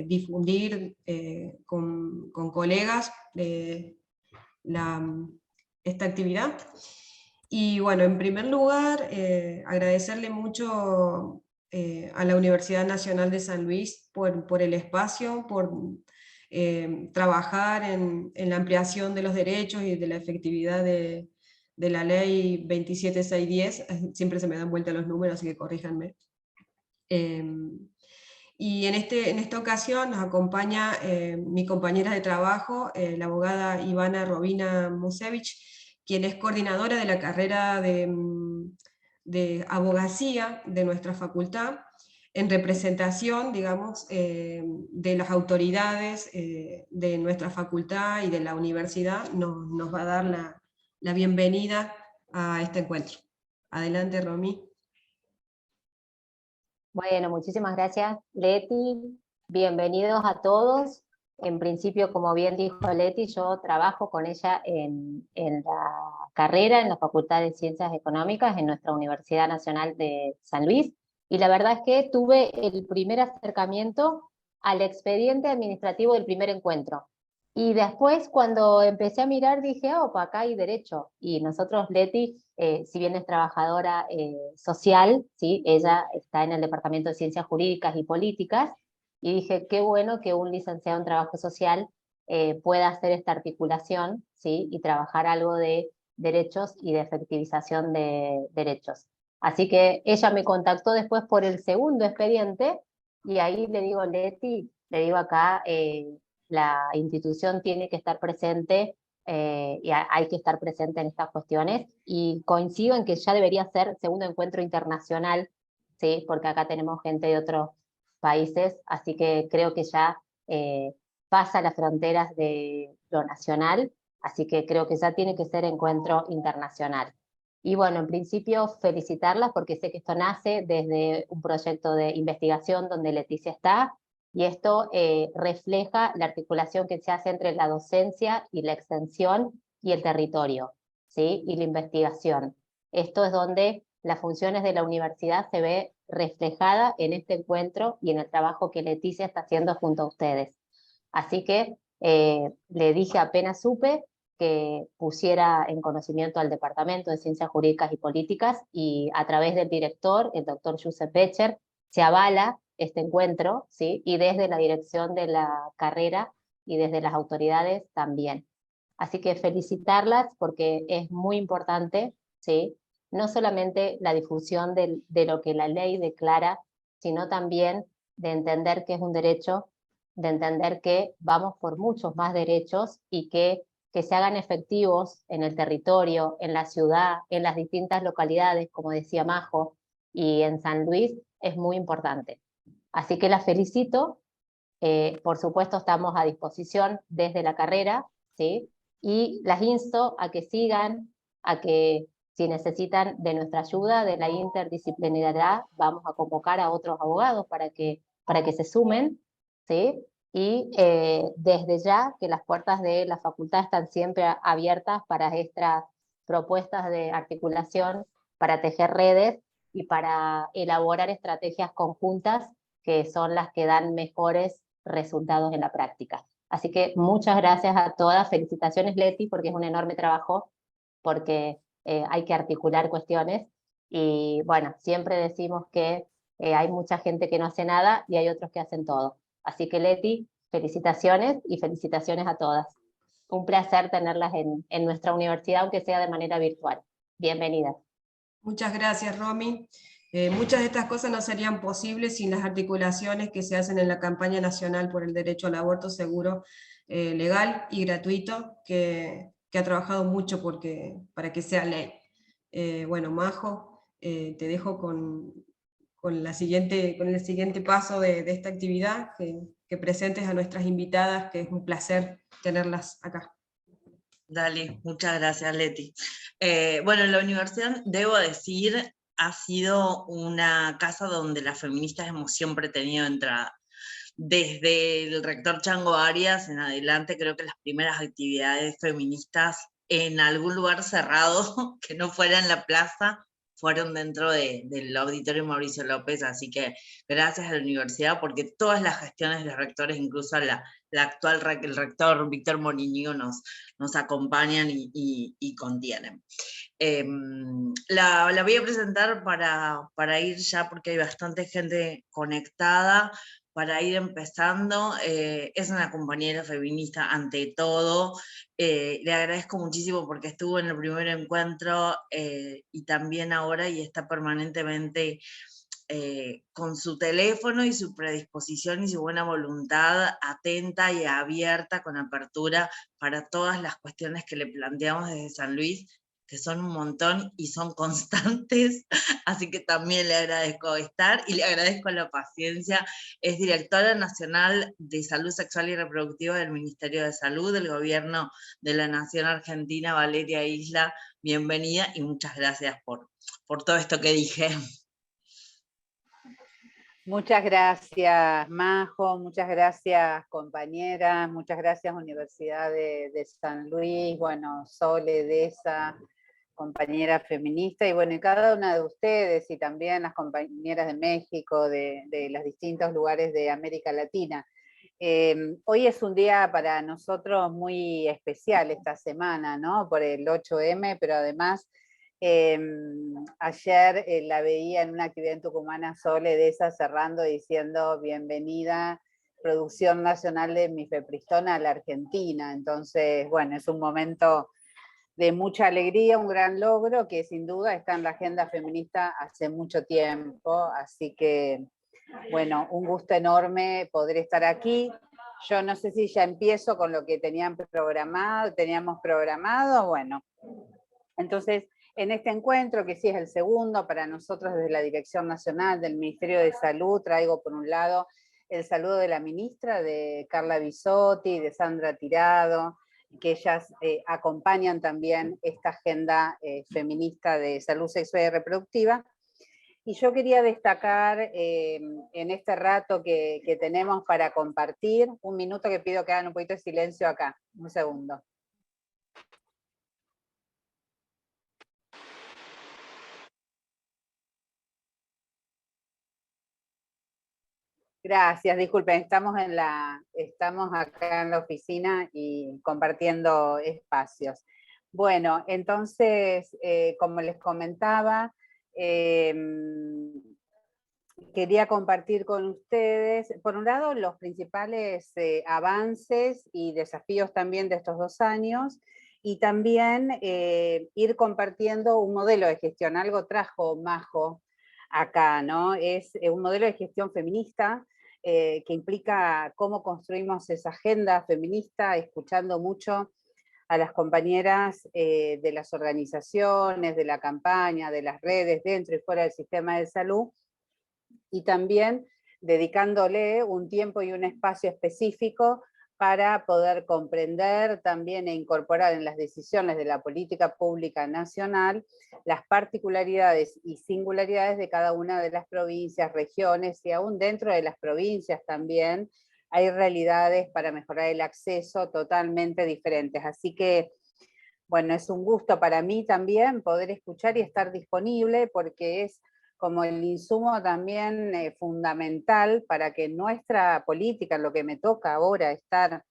difundir con colegas esta actividad. Y bueno, en primer lugar, agradecerle mucho a la Universidad Nacional de San Luis por el espacio, por trabajar en la ampliación de los derechos y de la efectividad de la ley 27610, siempre se me dan vuelta los números, así que corríjanme. Y en esta ocasión nos acompaña mi compañera de trabajo, la abogada Ivana Robina Musevich, quien es coordinadora de la carrera de abogacía de nuestra facultad, en representación, digamos, de las autoridades de nuestra facultad y de la universidad. Nos va a dar la bienvenida a este encuentro. Adelante, Romy. Bueno, muchísimas gracias, Leti. Bienvenidos a todos. En principio, como bien dijo Leti, yo trabajo con ella en la carrera, en la Facultad de Ciencias Económicas, en nuestra Universidad Nacional de San Luis, y la verdad es que tuve el primer acercamiento al expediente administrativo del primer encuentro. Y después, cuando empecé a mirar, dije, oh, acá hay derecho. Y nosotros, Leti, si bien es trabajadora social, ¿sí? Ella está en el Departamento de Ciencias Jurídicas y Políticas, y dije, qué bueno que un licenciado en trabajo social pueda hacer esta articulación, ¿sí? Y trabajar algo de derechos y de efectivización de derechos. Así que ella me contactó después por el segundo expediente, y ahí le digo, Leti, le digo acá, la institución tiene que estar presente y hay que estar presente en estas cuestiones, y coincido en que ya debería ser segundo encuentro internacional, ¿sí? Porque acá tenemos gente de otros países, así que creo que ya pasa las fronteras de lo nacional, así que creo que ya tiene que ser encuentro internacional. Y bueno, en principio felicitarlas porque sé que esto nace desde un proyecto de investigación donde Leticia está, y esto refleja la articulación que se hace entre la docencia y la extensión y el territorio, ¿sí? Y la investigación. Esto es donde las funciones de la universidad se ve reflejada en este encuentro y en el trabajo que Leticia está haciendo junto a ustedes. Así que le dije apenas supe que pusiera en conocimiento al Departamento de Ciencias Jurídicas y Políticas, y a través del director, el doctor Joseph Becher, se avala este encuentro, ¿sí? Y desde la dirección de la carrera y desde las autoridades también. Así que felicitarlas porque es muy importante, ¿sí? No solamente la difusión de lo que la ley declara, sino también de entender que es un derecho, de entender que vamos por muchos más derechos y que se hagan efectivos en el territorio, en la ciudad, en las distintas localidades, como decía Majo, y en San Luis, es muy importante. Así que las felicito. Por supuesto, estamos a disposición desde la carrera, ¿sí? Y las insto a que sigan, a que si necesitan de nuestra ayuda, de la interdisciplinariedad, vamos a convocar a otros abogados para que se sumen, ¿sí? Y desde ya que las puertas de la facultad están siempre abiertas para estas propuestas de articulación, para tejer redes y para elaborar estrategias conjuntas que son las que dan mejores resultados en la práctica. Así que muchas gracias a todas, felicitaciones Leti, porque es un enorme trabajo, porque hay que articular cuestiones, y bueno, siempre decimos que hay mucha gente que no hace nada y hay otros que hacen todo. Así que Leti, felicitaciones y felicitaciones a todas. Un placer tenerlas en nuestra universidad, aunque sea de manera virtual. Bienvenidas. Muchas gracias, Romy. Muchas de estas cosas no serían posibles sin las articulaciones que se hacen en la campaña nacional por el derecho al aborto seguro, legal y gratuito, que ha trabajado mucho para que sea ley. Bueno, Majo, te dejo con el siguiente paso de esta actividad, que presentes a nuestras invitadas, que es un placer tenerlas acá. Dale, muchas gracias, Leti. Bueno, la universidad, debo decir, ha sido una casa donde las feministas hemos siempre tenido entrada. Desde el rector Chango Arias en adelante, creo que las primeras actividades feministas en algún lugar cerrado, que no fuera en la plaza, fueron dentro del auditorio Mauricio López, así que gracias a la universidad, porque todas las gestiones de rectores, incluso el rector Víctor Moriño nos acompañan y contienen. La voy a presentar para ir ya, porque hay bastante gente conectada, para ir empezando. Es una compañera feminista ante todo. Le agradezco muchísimo porque estuvo en el primer encuentro y también ahora, y está permanentemente con su teléfono y su predisposición y su buena voluntad, atenta y abierta, con apertura para todas las cuestiones que le planteamos desde San Luis, que son un montón y son constantes, así que también le agradezco estar y le agradezco la paciencia. Es directora nacional de Salud Sexual y Reproductiva del Ministerio de Salud del Gobierno de la Nación Argentina. Valeria Isla, bienvenida y muchas gracias por todo esto que dije. Muchas gracias, Majo, muchas gracias, compañeras, muchas gracias, Universidad de San Luis, bueno, Sole, Deza, compañera feminista, y bueno, y cada una de ustedes, y también las compañeras de México, de los distintos lugares de América Latina. Hoy es un día para nosotros muy especial esta semana, ¿no? Por el 8M, pero además ayer la veía en una actividad en Tucumán a Sole de esa cerrando diciendo bienvenida producción nacional de mifepristona a la Argentina. Entonces, bueno, es un momento de mucha alegría, un gran logro que sin duda está en la agenda feminista hace mucho tiempo, así que, bueno, un gusto enorme poder estar aquí. Yo no sé si ya empiezo con lo que teníamos programado, bueno, entonces, en este encuentro, que sí es el segundo, para nosotros desde la Dirección Nacional del Ministerio de Salud, traigo por un lado el saludo de la ministra, de Carla Bisotti, de Sandra Tirado, que ellas acompañan también esta agenda feminista de salud sexual y reproductiva. Y yo quería destacar en este rato que tenemos para compartir, un minuto que pido que hagan un poquito de silencio acá, un segundo. Gracias, disculpen, estamos acá en la oficina y compartiendo espacios. Bueno, entonces, como les comentaba, quería compartir con ustedes, por un lado, los principales avances y desafíos también de estos 2 años, y también ir compartiendo un modelo de gestión. Algo trajo Majo acá, ¿no? Es un modelo de gestión feminista que implica cómo construimos esa agenda feminista, escuchando mucho a las compañeras de las organizaciones, de la campaña, de las redes, dentro y fuera del sistema de salud, y también dedicándole un tiempo y un espacio específico para poder comprender también e incorporar en las decisiones de la política pública nacional las particularidades y singularidades de cada una de las provincias, regiones, y aún dentro de las provincias también hay realidades para mejorar el acceso totalmente diferentes. Así que, bueno, es un gusto para mí también poder escuchar y estar disponible, porque es como el insumo también fundamental para que nuestra política, lo que me toca ahora estar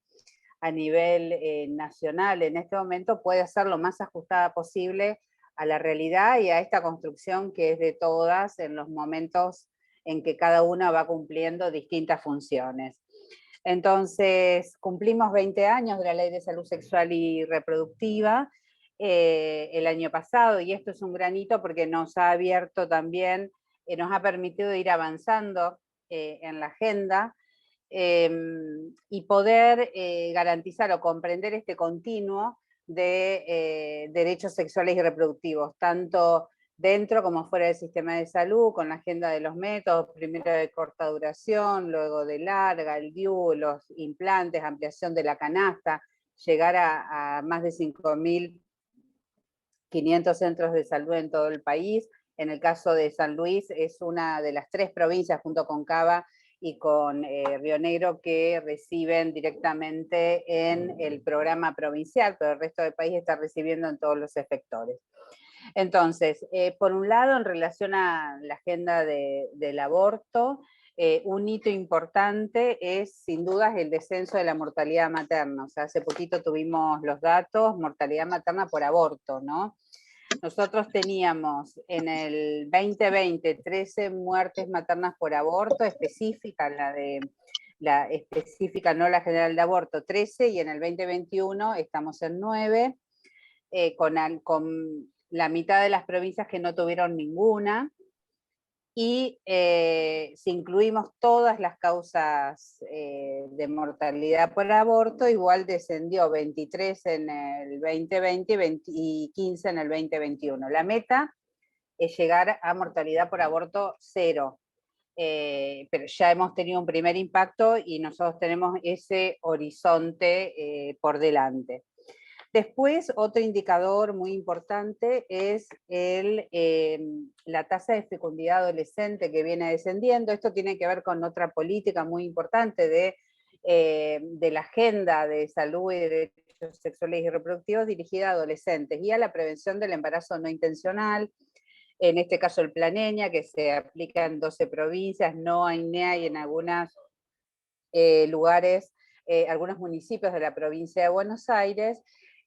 a nivel nacional en este momento, pueda ser lo más ajustada posible a la realidad y a esta construcción que es de todas en los momentos en que cada una va cumpliendo distintas funciones. Entonces, cumplimos 20 años de la Ley de Salud Sexual y Reproductiva, el año pasado, y esto es un gran hito porque nos ha abierto también, nos ha permitido ir avanzando en la agenda y poder garantizar o comprender este continuo de derechos sexuales y reproductivos, tanto dentro como fuera del sistema de salud, con la agenda de los métodos, primero de corta duración, luego de larga, el DIU, los implantes, ampliación de la canasta, llegar a más de 5.500 centros de salud en todo el país. En el caso de San Luis, es una de las 3 provincias, junto con Cava y con Río Negro, que reciben directamente en el programa provincial, pero el resto del país está recibiendo en todos los efectores. Entonces, por un lado, en relación a la agenda del aborto, un hito importante es, sin dudas, el descenso de la mortalidad materna. O sea, hace poquito tuvimos los datos, mortalidad materna por aborto, ¿no? Nosotros teníamos en el 2020 13 muertes maternas por aborto, específica, la específica, no la general de aborto, 13, y en el 2021 estamos en 9, con la mitad de las provincias que no tuvieron ninguna, y si incluimos todas las causas de mortalidad por aborto, igual descendió 23 en el 2020 y 15 en el 2021. La meta es llegar a mortalidad por aborto 0, pero ya hemos tenido un primer impacto y nosotros tenemos ese horizonte por delante. Después, otro indicador muy importante es la tasa de fecundidad adolescente que viene descendiendo. Esto tiene que ver con otra política muy importante de la agenda de salud y derechos sexuales y reproductivos dirigida a adolescentes y a la prevención del embarazo no intencional, en este caso el Plan ENIA, que se aplica en 12 provincias, no hay NEA y en algunos lugares, algunos municipios de la provincia de Buenos Aires,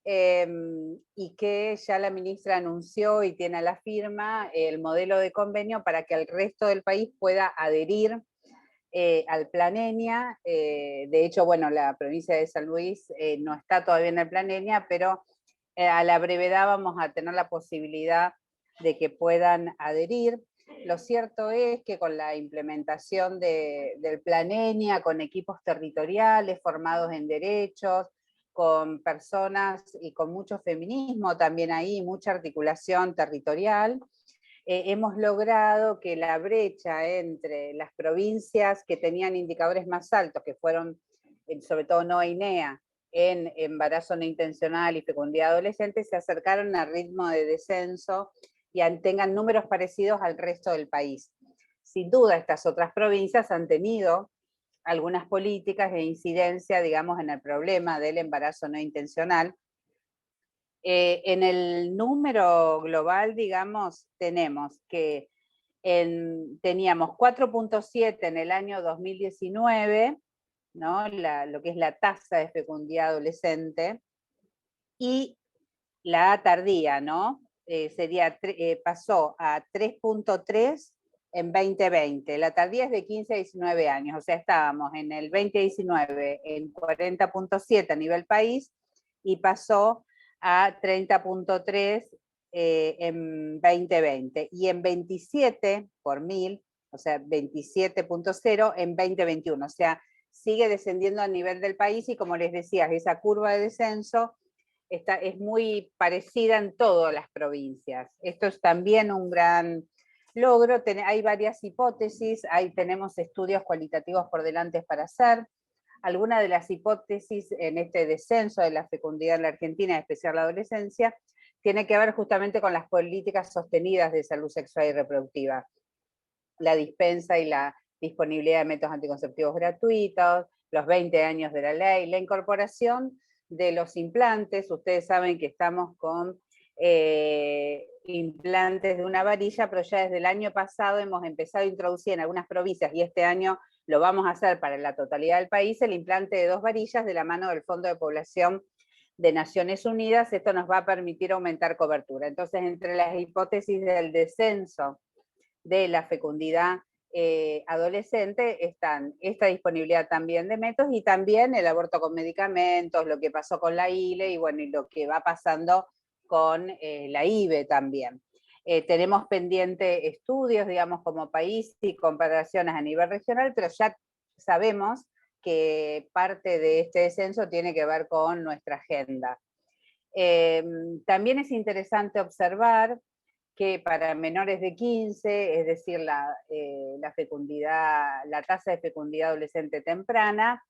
y que ya la ministra anunció y tiene a la firma el modelo de convenio para que el resto del país pueda adherir al Plan ENIA. De hecho, bueno, la provincia de San Luis no está todavía en el Plan ENIA, pero a la brevedad vamos a tener la posibilidad de que puedan adherir. Lo cierto es que con la implementación del Plan ENIA, con equipos territoriales formados en derechos, con personas y con mucho feminismo también ahí, mucha articulación territorial, hemos logrado que la brecha entre las provincias que tenían indicadores más altos, que fueron sobre todo NOA y NEA, en embarazo no intencional y fecundidad adolescente, se acercaron al ritmo de descenso y tengan números parecidos al resto del país. Sin duda, estas otras provincias han tenido algunas políticas de incidencia, digamos, en el problema del embarazo no intencional. En el número global, digamos, tenemos que teníamos 4.7 en el año 2019, ¿no? Lo que es la tasa de fecundidad adolescente, y la tardía, ¿no? Pasó a 3.3 en 2020. La tardía es de 15 a 19 años, o sea, estábamos en el 2019 en 40.7 a nivel país y pasó a 30.3 en 2020 y en 27 por 1000, o sea, 27.0 en 2021, o sea, sigue descendiendo a nivel del país y como les decía, esa curva de descenso es muy parecida en todas las provincias. Esto es también un gran logro. Hay varias hipótesis, tenemos estudios cualitativos por delante para hacer. Algunas de las hipótesis en este descenso de la fecundidad en la Argentina, en especial la adolescencia, tiene que ver justamente con las políticas sostenidas de salud sexual y reproductiva. La dispensa y la disponibilidad de métodos anticonceptivos gratuitos, los 20 años de la ley, la incorporación de los implantes. Ustedes saben que estamos con implantes de una varilla, pero ya desde el año pasado hemos empezado a introducir en algunas provincias, y este año lo vamos a hacer para la totalidad del país, el implante de 2 varillas de la mano del Fondo de Población de Naciones Unidas. Esto nos va a permitir aumentar cobertura. Entonces, entre las hipótesis del descenso de la fecundidad adolescente están esta disponibilidad también de métodos y también el aborto con medicamentos, lo que pasó con la ILE y bueno, y lo que va pasando con la IBE también. Tenemos pendiente estudios, digamos, como país y comparaciones a nivel regional, pero ya sabemos que parte de este descenso tiene que ver con nuestra agenda. También es interesante observar que para menores de 15, es decir, la tasa de fecundidad adolescente temprana,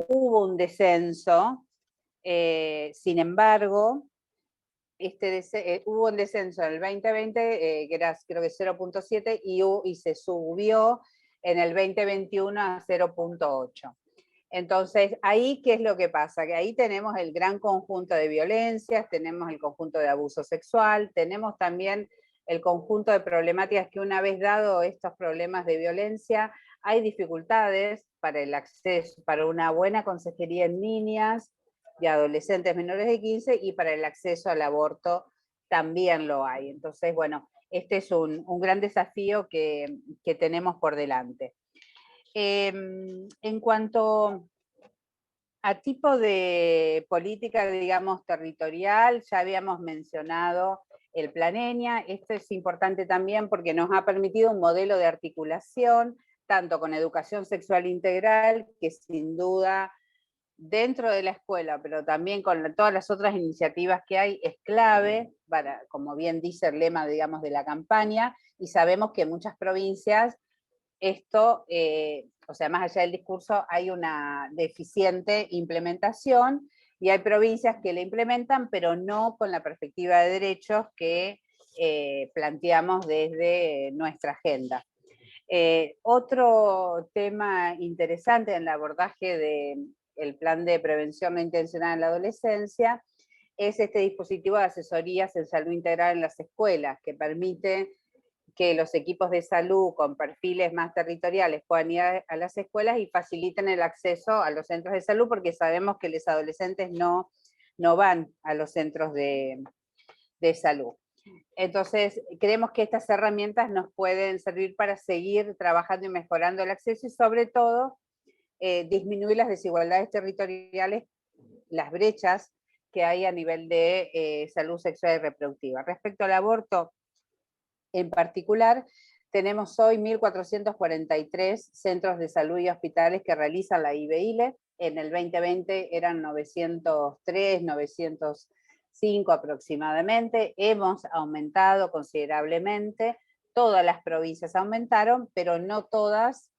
hubo un descenso. Sin embargo, hubo un descenso en el 2020, que era creo que 0.7, y se subió en el 2021 a 0.8. Entonces, ahí, ¿qué es lo que pasa? Que ahí tenemos el gran conjunto de violencias, tenemos el conjunto de abuso sexual, tenemos también el conjunto de problemáticas que una vez dado estos problemas de violencia, hay dificultades para el acceso, para una buena consejería en niñas y adolescentes menores de 15, y para el acceso al aborto también lo hay. Entonces, bueno, este es un gran desafío que tenemos por delante. En cuanto a tipo de política, digamos, territorial, ya habíamos mencionado el Plan ENIA. Esto es importante también porque nos ha permitido un modelo de articulación, tanto con educación sexual integral, que sin duda dentro de la escuela, pero también con todas las otras iniciativas que hay, es clave, para, como bien dice el lema, digamos, de la campaña, y sabemos que en muchas provincias esto, o sea, más allá del discurso, hay una deficiente implementación, y hay provincias que la implementan, pero no con la perspectiva de derechos que planteamos desde nuestra agenda. Otro tema interesante en el abordaje del plan de prevención no intencional en la adolescencia es este dispositivo de asesorías en salud integral en las escuelas, que permite que los equipos de salud con perfiles más territoriales puedan ir a las escuelas y faciliten el acceso a los centros de salud, porque sabemos que los adolescentes no van a los centros de salud. Entonces, creemos que estas herramientas nos pueden servir para seguir trabajando y mejorando el acceso, y sobre todo disminuir las desigualdades territoriales, las brechas que hay a nivel de salud sexual y reproductiva. Respecto al aborto en particular, tenemos hoy 1.443 centros de salud y hospitales que realizan la IVE-ILE. En el 2020 eran 903, 905 aproximadamente. Hemos aumentado considerablemente, todas las provincias aumentaron, pero no todas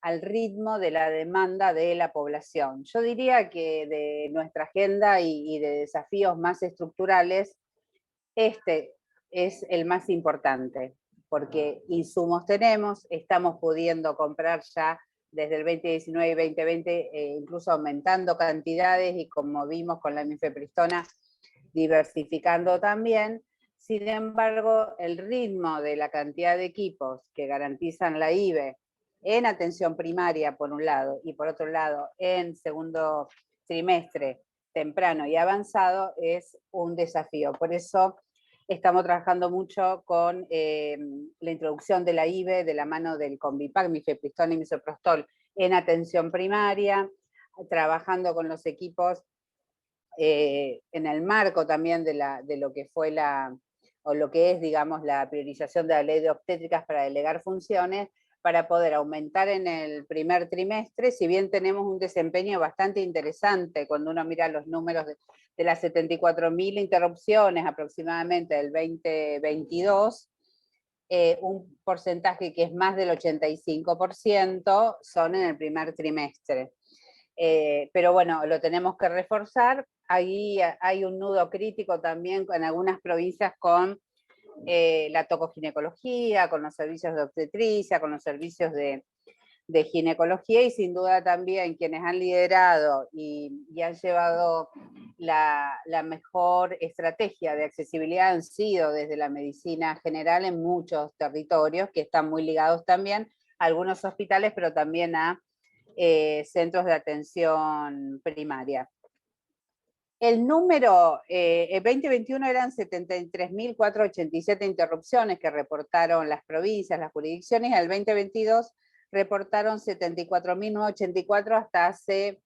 al ritmo de la demanda de la población. Yo diría que de nuestra agenda y de desafíos más estructurales, este es el más importante, porque insumos tenemos, estamos pudiendo comprar ya desde el 2019 y 2020, incluso aumentando cantidades, y como vimos con la mifepristona, diversificando también. Sin embargo, el ritmo de la cantidad de equipos que garantizan la IVE en atención primaria, por un lado, y por otro lado, en segundo trimestre temprano y avanzado, es un desafío. Por eso estamos trabajando mucho con la introducción de la IVE de la mano del Convipac, mifepristona y misoprostol, en atención primaria, trabajando con los equipos en el marco también de lo que fue o lo que es, digamos, la priorización de la ley de obstétricas para delegar funciones, para poder aumentar en el primer trimestre, si bien tenemos un desempeño bastante interesante cuando uno mira los números de las 74.000 interrupciones aproximadamente del 2022, un porcentaje que es más del 85% son en el primer trimestre. Pero bueno, lo tenemos que reforzar. Ahí hay un nudo crítico también en algunas provincias con la tocoginecología, con los servicios de obstetricia, con los servicios de ginecología, y sin duda también quienes han liderado y han llevado la mejor estrategia de accesibilidad han sido desde la medicina general en muchos territorios, que están muy ligados también a algunos hospitales, pero también a centros de atención primaria. El número, el 2021 eran 73.487 interrupciones que reportaron las provincias, las jurisdicciones, y el 2022 reportaron 74.984 hasta hace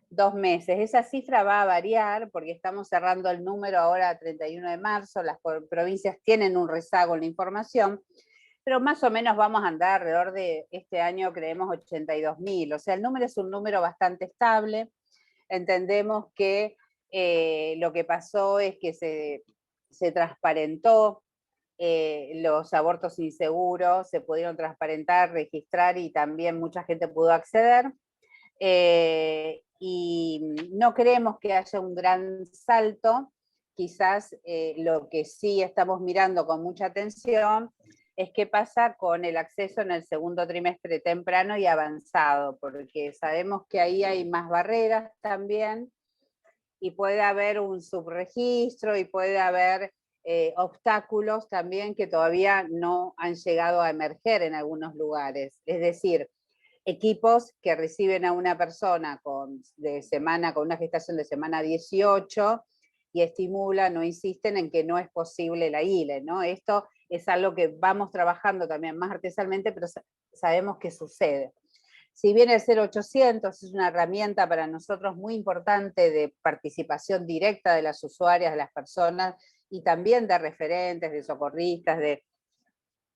2 meses. Esa cifra va a variar porque estamos cerrando el número ahora a 31 de marzo, las provincias tienen un rezago en la información, pero más o menos vamos a andar alrededor de este año, creemos, 82.000. O sea, el número es un número bastante estable. Entendemos que lo que pasó es que se transparentó los abortos inseguros, se pudieron transparentar, registrar, y también mucha gente pudo acceder. Y no creemos que haya un gran salto. Quizás lo que sí estamos mirando con mucha atención es qué pasa con el acceso en el segundo trimestre temprano y avanzado, porque sabemos que ahí hay más barreras también, y puede haber un subregistro, y puede haber obstáculos también que todavía no han llegado a emerger en algunos lugares. Es decir, equipos que reciben a una persona con una gestación de semana 18 y estimulan o insisten en que no es posible la ILE, ¿no? Esto es algo que vamos trabajando también más artesanalmente, pero sabemos que sucede. Si bien el 0800 es una herramienta para nosotros muy importante de participación directa de las usuarias, de las personas, y también de referentes, de socorristas,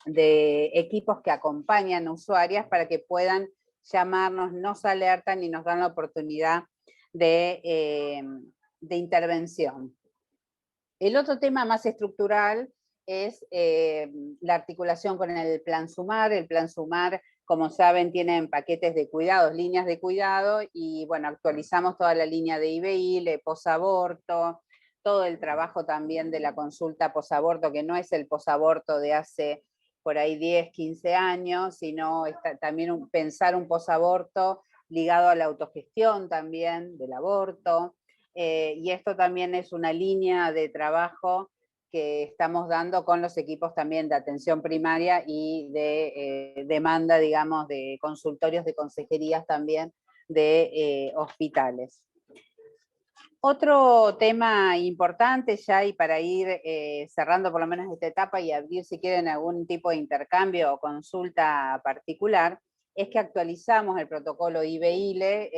de equipos que acompañan a usuarias para que puedan llamarnos, nos alertan y nos dan la oportunidad de intervención. El otro tema más estructural es la articulación con el Plan Sumar. El Plan Sumar, como saben, tiene paquetes de cuidados, líneas de cuidado, y bueno, actualizamos toda la línea de IBI, posaborto, todo el trabajo también de la consulta posaborto, que no es el posaborto de hace por ahí 10, 15 años, sino también pensar un posaborto ligado a la autogestión también del aborto. Y esto también es una línea de trabajo que estamos dando con los equipos también de atención primaria y de demanda, digamos, de consultorios de consejerías también de hospitales. Otro tema importante ya, y para ir cerrando por lo menos esta etapa y abrir si quieren algún tipo de intercambio o consulta particular, es que actualizamos el protocolo IBE-ILE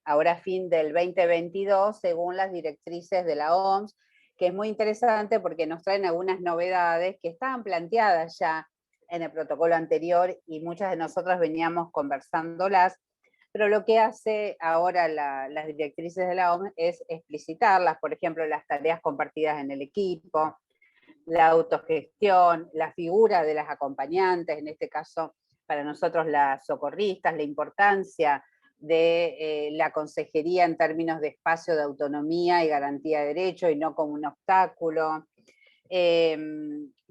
ahora fin del 2022, según las directrices de la OMS, que es muy interesante porque nos traen algunas novedades que estaban planteadas ya en el protocolo anterior y muchas de nosotras veníamos conversándolas, pero lo que hace ahora las directrices de la OMS es explicitarlas, por ejemplo, las tareas compartidas en el equipo, la autogestión, la figura de las acompañantes, en este caso para nosotros las socorristas, la importancia de la consejería en términos de espacio de autonomía y garantía de derechos y no como un obstáculo.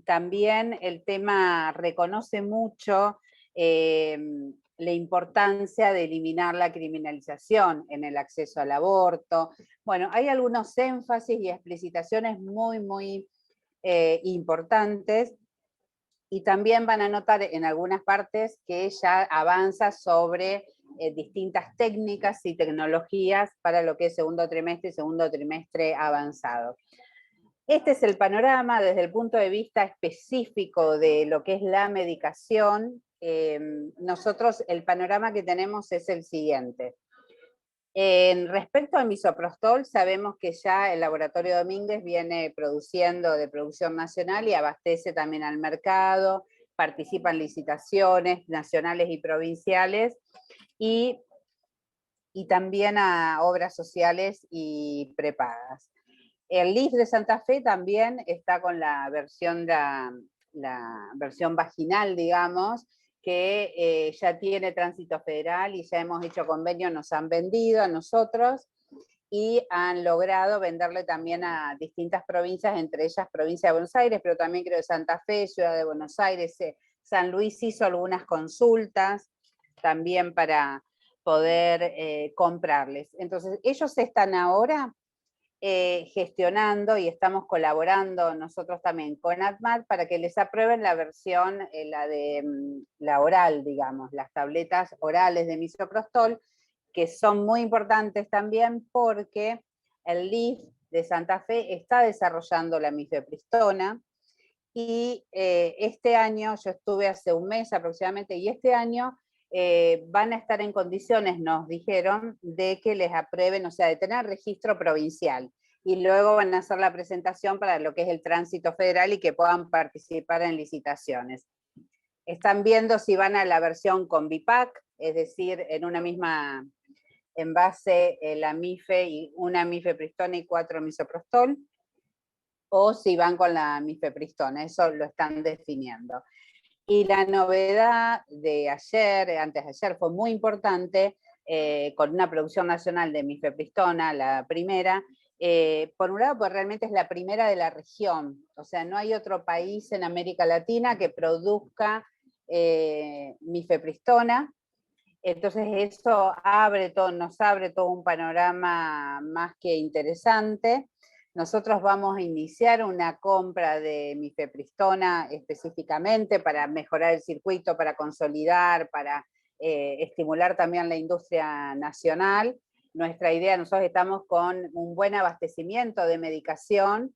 También el tema reconoce mucho la importancia de eliminar la criminalización en el acceso al aborto. Bueno, hay algunos énfasis y explicitaciones muy, muy importantes, y también van a notar en algunas partes que ya avanza sobre distintas técnicas y tecnologías para lo que es segundo trimestre y segundo trimestre avanzado. Este es el panorama desde el punto de vista específico de lo que es la medicación. Nosotros el panorama que tenemos es el siguiente. Respecto al misoprostol, sabemos que ya el laboratorio Domínguez viene produciendo de producción nacional y abastece también al mercado, participa en licitaciones nacionales y provinciales, y también a obras sociales y prepagas. El LIF de Santa Fe también está con la versión vaginal, digamos, que ya tiene tránsito federal y ya hemos hecho convenio, nos han vendido a nosotros y han logrado venderle también a distintas provincias, entre ellas provincia de Buenos Aires, pero también creo Santa Fe, Ciudad de Buenos Aires, San Luis hizo algunas consultas también para poder comprarles. Entonces, ellos están ahora gestionando y estamos colaborando nosotros también con ADMAT para que les aprueben la versión, la oral, digamos, las tabletas orales de misoprostol, que son muy importantes también porque el LIF de Santa Fe está desarrollando la mifepristona, y este año, yo estuve hace un mes aproximadamente, y este año van a estar en condiciones, nos dijeron, de que les aprueben, o sea, de tener registro provincial, y luego van a hacer la presentación para lo que es el tránsito federal y que puedan participar en licitaciones. Están viendo si van a la versión con BIPAC, es decir, en una misma envase la mife, y una mifepristona y 4 misoprostol, o si van con la mifepristona, eso lo están definiendo. Y la novedad de ayer, antes de ayer, fue muy importante, con una producción nacional de mifepristona, la primera, Por un lado, pues realmente es la primera de la región, o sea, no hay otro país en América Latina que produzca mifepristona. Entonces eso nos abre todo un panorama más que interesante. Nosotros vamos a iniciar una compra de mifepristona específicamente para mejorar el circuito, para consolidar, para estimular también la industria nacional. Nuestra idea, nosotros estamos con un buen abastecimiento de medicación,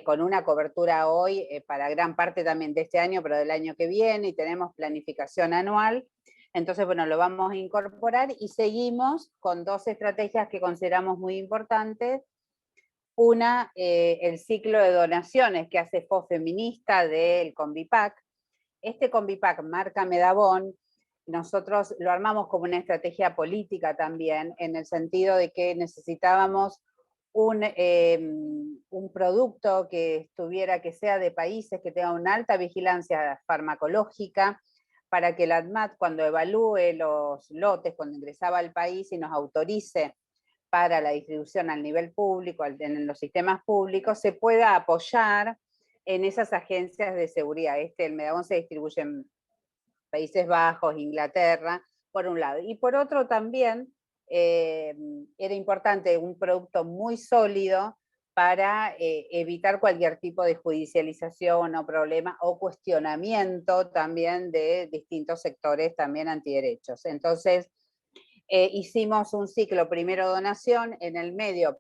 con una cobertura hoy para gran parte también de este año, pero del año que viene, y tenemos planificación anual. Entonces, bueno, lo vamos a incorporar y seguimos con 2 estrategias que consideramos muy importantes. Una, el ciclo de donaciones que hace FOFeminista del Convipac. Este Convipac marca Medabón, nosotros lo armamos como una estrategia política también, en el sentido de que necesitábamos un producto que sea de países que tengan una alta vigilancia farmacológica, para que la ANMAT, cuando evalúe los lotes, cuando ingresaba al país y nos autorice para la distribución al nivel público, en los sistemas públicos, se pueda apoyar en esas agencias de seguridad. El Medabón se distribuye en Países Bajos, Inglaterra, por un lado. Y por otro también, era importante un producto muy sólido para evitar cualquier tipo de judicialización o problema o cuestionamiento también de distintos sectores también antiderechos. Entonces, hicimos un ciclo primero donación, en el medio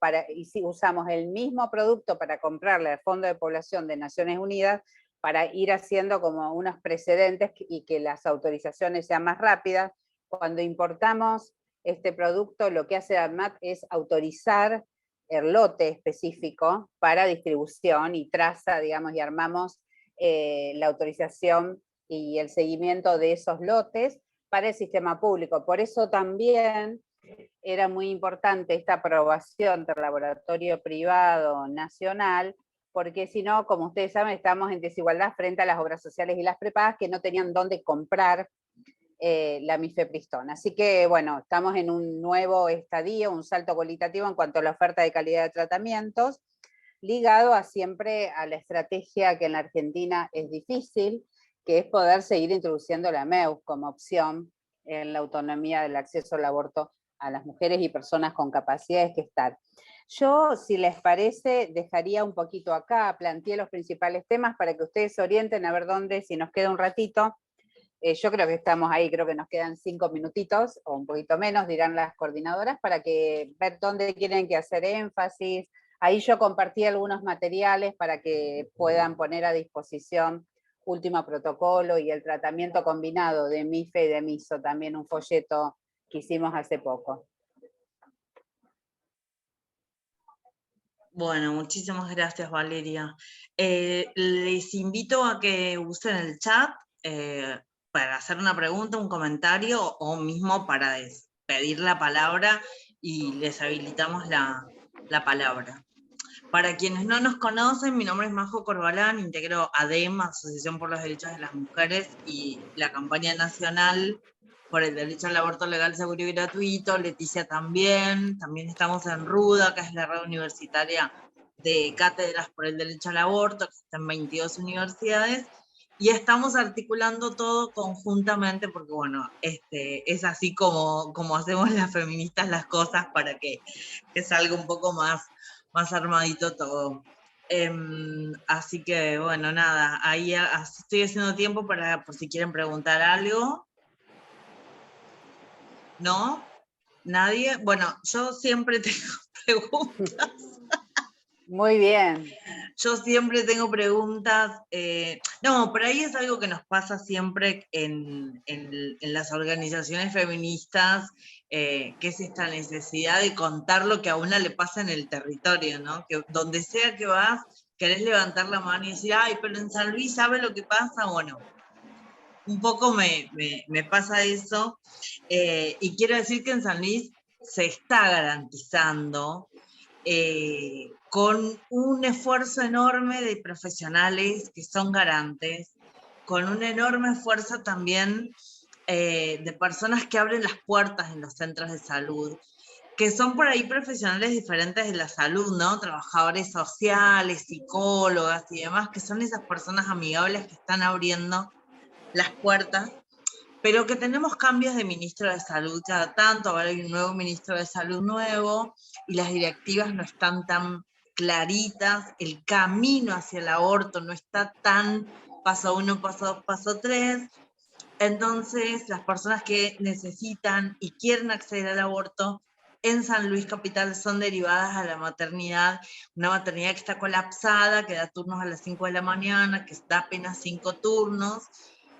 usamos el mismo producto para comprarle al Fondo de Población de Naciones Unidas, para ir haciendo como unos precedentes y que las autorizaciones sean más rápidas. Cuando importamos este producto, lo que hace ANMAT es autorizar el lote específico para distribución y traza, digamos, y armamos la autorización y el seguimiento de esos lotes para el sistema público. Por eso también era muy importante esta aprobación del laboratorio privado nacional, porque si no, como ustedes saben, estamos en desigualdad frente a las obras sociales y las prepagas que no tenían dónde comprar la mifepristona. Así que, bueno, estamos en un nuevo estadio, un salto cualitativo en cuanto a la oferta de calidad de tratamientos, ligado siempre a la estrategia que en la Argentina es difícil, que es poder seguir introduciendo la MEU como opción en la autonomía del acceso al aborto a las mujeres y personas con capacidades gestar. Yo, si les parece, dejaría un poquito acá, planteé los principales temas para que ustedes se orienten a ver dónde, si nos queda un ratito. Yo creo que estamos ahí, creo que nos quedan 5 minutitos, o un poquito menos, dirán las coordinadoras, para ver dónde quieren que hacer énfasis. Ahí yo compartí algunos materiales para que puedan poner a disposición último protocolo y el tratamiento combinado de MIFE y de MISO, también un folleto que hicimos hace poco. Bueno, muchísimas gracias, Valeria. Les invito a que usen el chat para hacer una pregunta, un comentario, o mismo para pedir la palabra, y les habilitamos la palabra. Para quienes no nos conocen, mi nombre es Majo Corbalán, integro ADEM, Asociación por los Derechos de las Mujeres, y la campaña nacional por el derecho al aborto legal, seguro y gratuito. Leticia también estamos en RUDA, que es la red universitaria de cátedras por el derecho al aborto, que está en 22 universidades, y estamos articulando todo conjuntamente, porque bueno, es así como hacemos las feministas las cosas, para que salga un poco más armadito todo. Así que bueno, nada, ahí estoy haciendo tiempo por si quieren preguntar algo. ¿No? ¿Nadie? Bueno, yo siempre tengo preguntas. Muy bien. Yo siempre tengo preguntas. No, por ahí es algo que nos pasa siempre en las organizaciones feministas, que es esta necesidad de contar lo que a una le pasa en el territorio, ¿no? Que donde sea que vas, querés levantar la mano y decir, ay, pero en San Luis, ¿sabe lo que pasa? Bueno, un poco me pasa eso, y quiero decir que en San Luis se está garantizando, con un esfuerzo enorme de profesionales que son garantes, con un enorme esfuerzo también de personas que abren las puertas en los centros de salud, que son por ahí profesionales diferentes de la salud, ¿no? Trabajadores sociales, psicólogas y demás, que son esas personas amigables que están abriendo las puertas, pero que tenemos cambios de ministro de salud cada tanto, ahora hay un nuevo ministro de salud nuevo, y las directivas no están tan claritas, el camino hacia el aborto no está tan paso 1, paso 2, paso 3, entonces las personas que necesitan y quieren acceder al aborto en San Luis Capital son derivadas a la maternidad, una maternidad que está colapsada, que da turnos a las 5 de la mañana, que da apenas 5 turnos,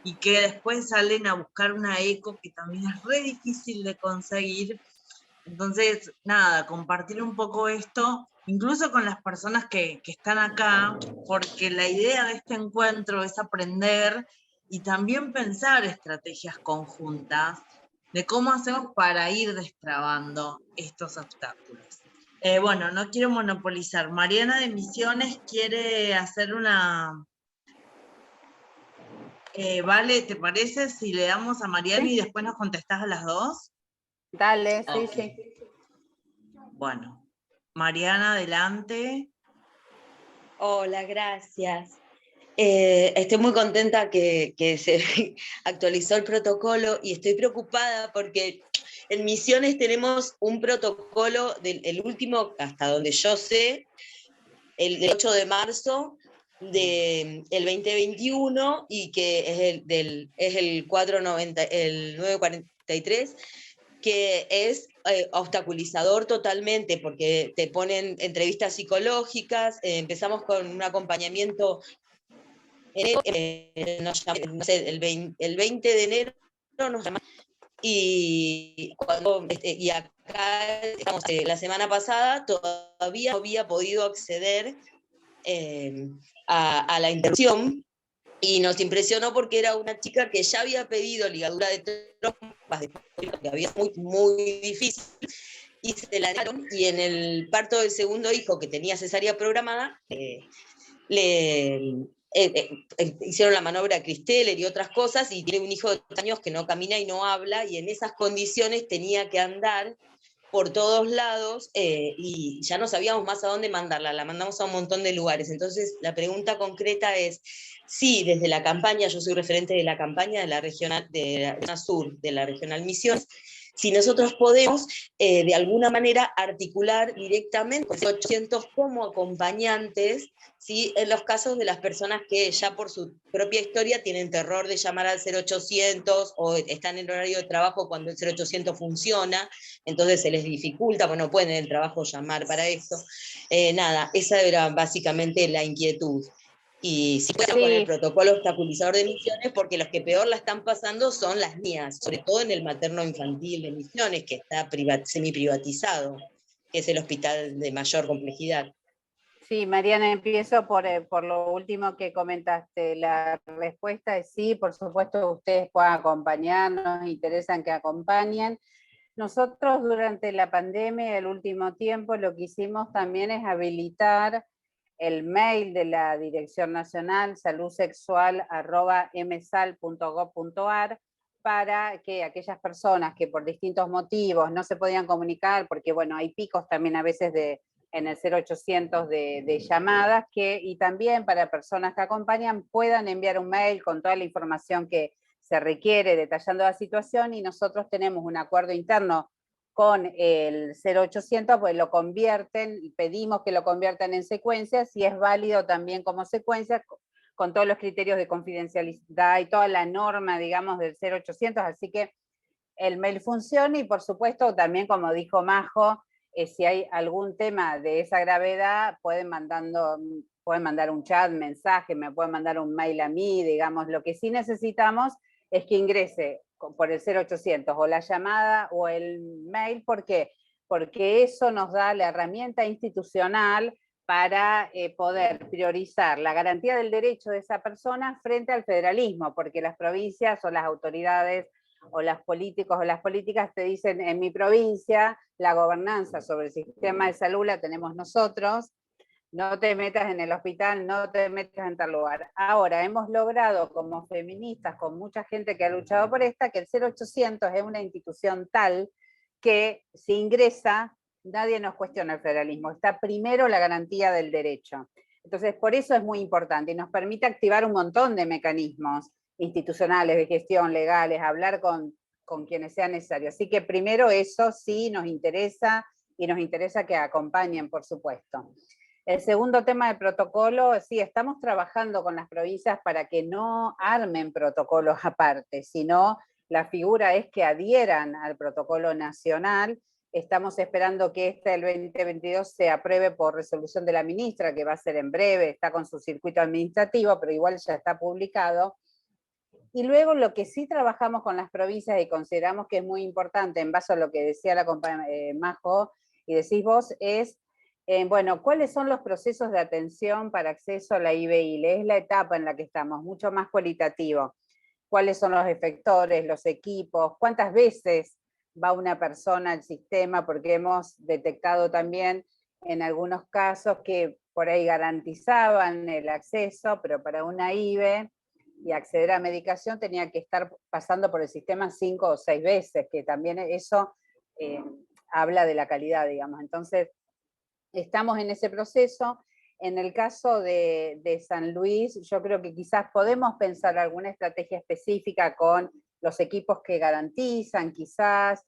y que después salen a buscar una eco que también es re difícil de conseguir. Entonces, nada, compartir un poco esto, incluso con las personas que están acá, porque la idea de este encuentro es aprender y también pensar estrategias conjuntas de cómo hacemos para ir destrabando estos obstáculos. Bueno, no quiero monopolizar. Mariana de Misiones quiere hacer una... Vale, ¿te parece si le damos a Mariana y después nos contestás a las dos? Dale, sí, Okay. sí. Bueno, Mariana, adelante. Hola, gracias. Estoy muy contenta que se actualizó el protocolo y estoy preocupada porque en Misiones tenemos un protocolo el último, hasta donde yo sé, el del 8 de marzo del 2021 y que es el 490, el 943, que es obstaculizador totalmente, porque te ponen entrevistas psicológicas, empezamos con un acompañamiento no sé, el 20 de enero nos llamaron, y acá estamos, la semana pasada todavía no había podido acceder a la interrupción, y nos impresionó porque era una chica que ya había pedido ligadura de trompas, que había muy, muy difícil, y se la dieron, y en el parto del segundo hijo, que tenía cesárea programada, hicieron la maniobra Christeller y otras cosas, y tiene un hijo de 2 años que no camina y no habla, y en esas condiciones tenía que andar por todos lados, y ya no sabíamos más a dónde mandarla, la mandamos a un montón de lugares. Entonces la pregunta concreta es, si desde la campaña, yo soy referente de la campaña de la regional, de la sur, de la regional Misiones, si nosotros podemos de alguna manera articular directamente con 800 como acompañantes, ¿sí? En los casos de las personas que ya por su propia historia tienen terror de llamar al 0800 o están en horario de trabajo cuando el 0800 funciona, entonces se les dificulta, porque no pueden en el trabajo llamar para esto. Nada, esa era básicamente la inquietud. Y si puedo con el protocolo obstaculizador de Misiones, porque los que peor la están pasando son las mías, sobre todo en el materno infantil de Misiones, que está semi-privatizado, que es el hospital de mayor complejidad. Sí, Mariana, empiezo por lo último que comentaste. La respuesta es sí, por supuesto ustedes puedan acompañarnos, nos interesan que acompañen. Nosotros durante la pandemia, el último tiempo, lo que hicimos también es habilitar el mail de la Dirección Nacional saludsexual@msal.gov.ar para que aquellas personas que por distintos motivos no se podían comunicar, porque bueno, hay picos también a veces en el 0800 de llamadas, y también para personas que acompañan puedan enviar un mail con toda la información que se requiere, detallando la situación, y nosotros tenemos un acuerdo interno con el 0800, pues lo convierten, pedimos que lo conviertan en secuencias, y es válido también como secuencia, con todos los criterios de confidencialidad y toda la norma, digamos, del 0800, así que el mail funciona, y por supuesto también, como dijo Majo, si hay algún tema de esa gravedad, pueden mandar un chat, mensaje, me pueden mandar un mail a mí, digamos. Lo que sí necesitamos es que ingrese por el 0800 o la llamada o el mail. ¿Por qué? Porque eso nos da la herramienta institucional para poder priorizar la garantía del derecho de esa persona frente al federalismo, porque las provincias o las autoridades o los políticos o las políticas te dicen, en mi provincia la gobernanza sobre el sistema de salud la tenemos nosotros, no te metas en el hospital, no te metas en tal lugar. Ahora, hemos logrado como feministas, con mucha gente que ha luchado por esta, que el 0800 es una institución tal que si ingresa, nadie nos cuestiona el federalismo, está primero la garantía del derecho. Entonces, por eso es muy importante y nos permite activar un montón de mecanismos institucionales, de gestión, legales, hablar con quienes sea necesario. Así que primero eso sí nos interesa y nos interesa que acompañen, por supuesto. El segundo tema de protocolo, sí, estamos trabajando con las provincias para que no armen protocolos aparte, sino la figura es que adhieran al protocolo nacional. Estamos esperando que el 2022 se apruebe por resolución de la ministra, que va a ser en breve, está con su circuito administrativo, pero igual ya está publicado. Y luego lo que sí trabajamos con las provincias y consideramos que es muy importante, en base a lo que decía la compañera Majo y decís vos, es, bueno, ¿cuáles son los procesos de atención para acceso a la IBI? Es la etapa en la que estamos, mucho más cualitativo. ¿Cuáles son los efectores, los equipos? ¿Cuántas veces va una persona al sistema? Porque hemos detectado también en algunos casos que por ahí garantizaban el acceso, pero para una IBE y acceder a medicación tenía que estar pasando por el sistema 5 o 6 veces, que también eso habla de la calidad, digamos. Entonces, estamos en ese proceso. En el caso de San Luis, yo creo que quizás podemos pensar alguna estrategia específica con los equipos que garantizan, quizás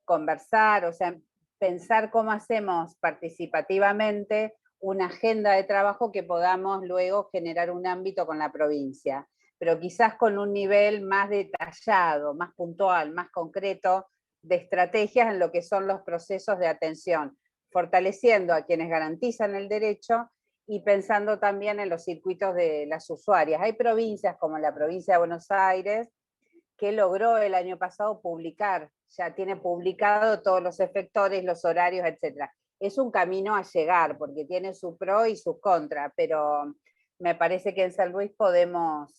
conversar, o sea, pensar cómo hacemos participativamente una agenda de trabajo que podamos luego generar un ámbito con la provincia, pero quizás con un nivel más detallado, más puntual, más concreto de estrategias en lo que son los procesos de atención, fortaleciendo a quienes garantizan el derecho y pensando también en los circuitos de las usuarias. Hay provincias como la provincia de Buenos Aires que logró el año pasado publicar, ya tiene publicado todos los efectores, los horarios, etc. Es un camino a llegar, porque tiene su pro y su contra, pero me parece que en San Luis podemos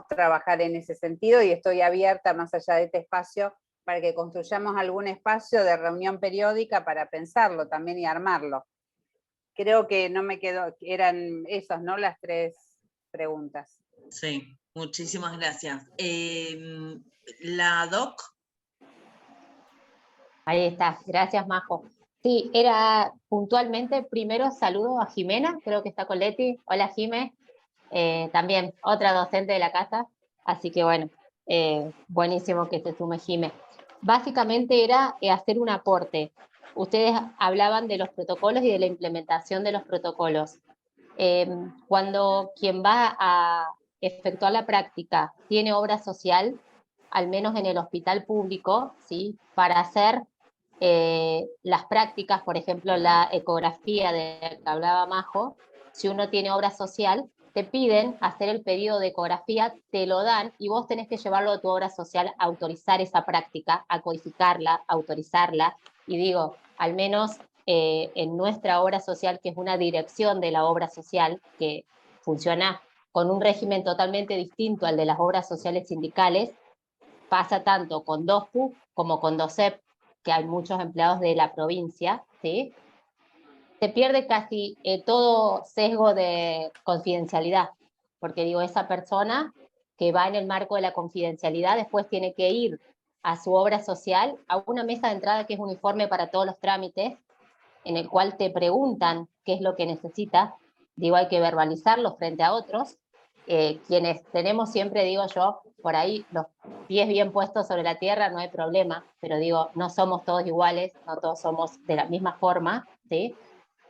trabajar en ese sentido y estoy abierta más allá de este espacio para que construyamos algún espacio de reunión periódica para pensarlo también y armarlo. Creo que no me quedó, eran esas, ¿no? Las 3 preguntas. Sí, muchísimas gracias. La doc. Ahí está, gracias Majo. Sí, era puntualmente, primero saludo a Jimena, creo que está con Leti. Hola Jime, también otra docente de la casa, así que bueno, buenísimo que se sume Jime. Básicamente era hacer un aporte. Ustedes hablaban de los protocolos y de la implementación de los protocolos. Cuando quien va a efectuar la práctica tiene obra social, al menos en el hospital público, ¿sí? Para hacer las prácticas, por ejemplo, la ecografía de la que hablaba Majo, si uno tiene obra social, te piden hacer el pedido de ecografía, te lo dan y vos tenés que llevarlo a tu obra social a autorizar esa práctica, a codificarla, a autorizarla. Y digo, al menos en nuestra obra social, que es una dirección de la obra social, que funciona con un régimen totalmente distinto al de las obras sociales sindicales, pasa tanto con DOSPU como con DOSEP, que hay muchos empleados de la provincia, ¿sí? Se pierde casi todo sesgo de confidencialidad, porque digo, esa persona que va en el marco de la confidencialidad después tiene que ir a su obra social, a una mesa de entrada que es uniforme para todos los trámites, en el cual te preguntan qué es lo que necesitas. Digo, hay que verbalizarlo frente a otros. Quienes tenemos siempre, digo yo, por ahí los pies bien puestos sobre la tierra, no hay problema, pero digo, no somos todos iguales, no todos somos de la misma forma, ¿sí?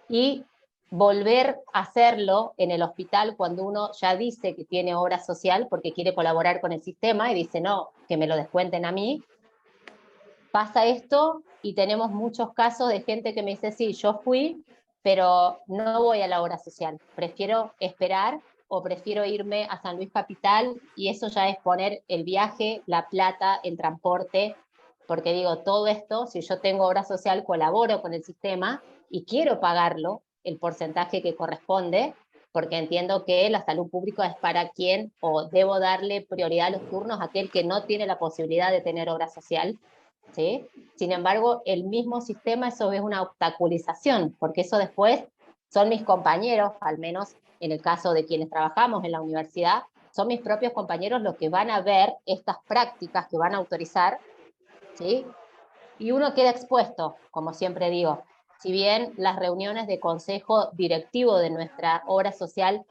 Y volver a hacerlo en el hospital cuando uno ya dice que tiene obra social porque quiere colaborar con el sistema y dice, no, que me lo descuenten a mí. Pasa esto y tenemos muchos casos de gente que me dice, sí, yo fui, pero no voy a la obra social, prefiero esperar o prefiero irme a San Luis Capital, y eso ya es poner el viaje, la plata, el transporte, porque digo, todo esto, si yo tengo obra social, colaboro con el sistema y quiero pagarlo, el porcentaje que corresponde, porque entiendo que la salud pública es para quien, o debo darle prioridad a los turnos a aquel que no tiene la posibilidad de tener obra social, ¿sí? Sin embargo, el mismo sistema, eso es una obstaculización, porque eso después son mis compañeros, al menos en el caso de quienes trabajamos en la universidad, son mis propios compañeros los que van a ver estas prácticas que van a autorizar, ¿sí? y uno queda expuesto, como siempre digo. Si bien las reuniones de consejo directivo de nuestra obra social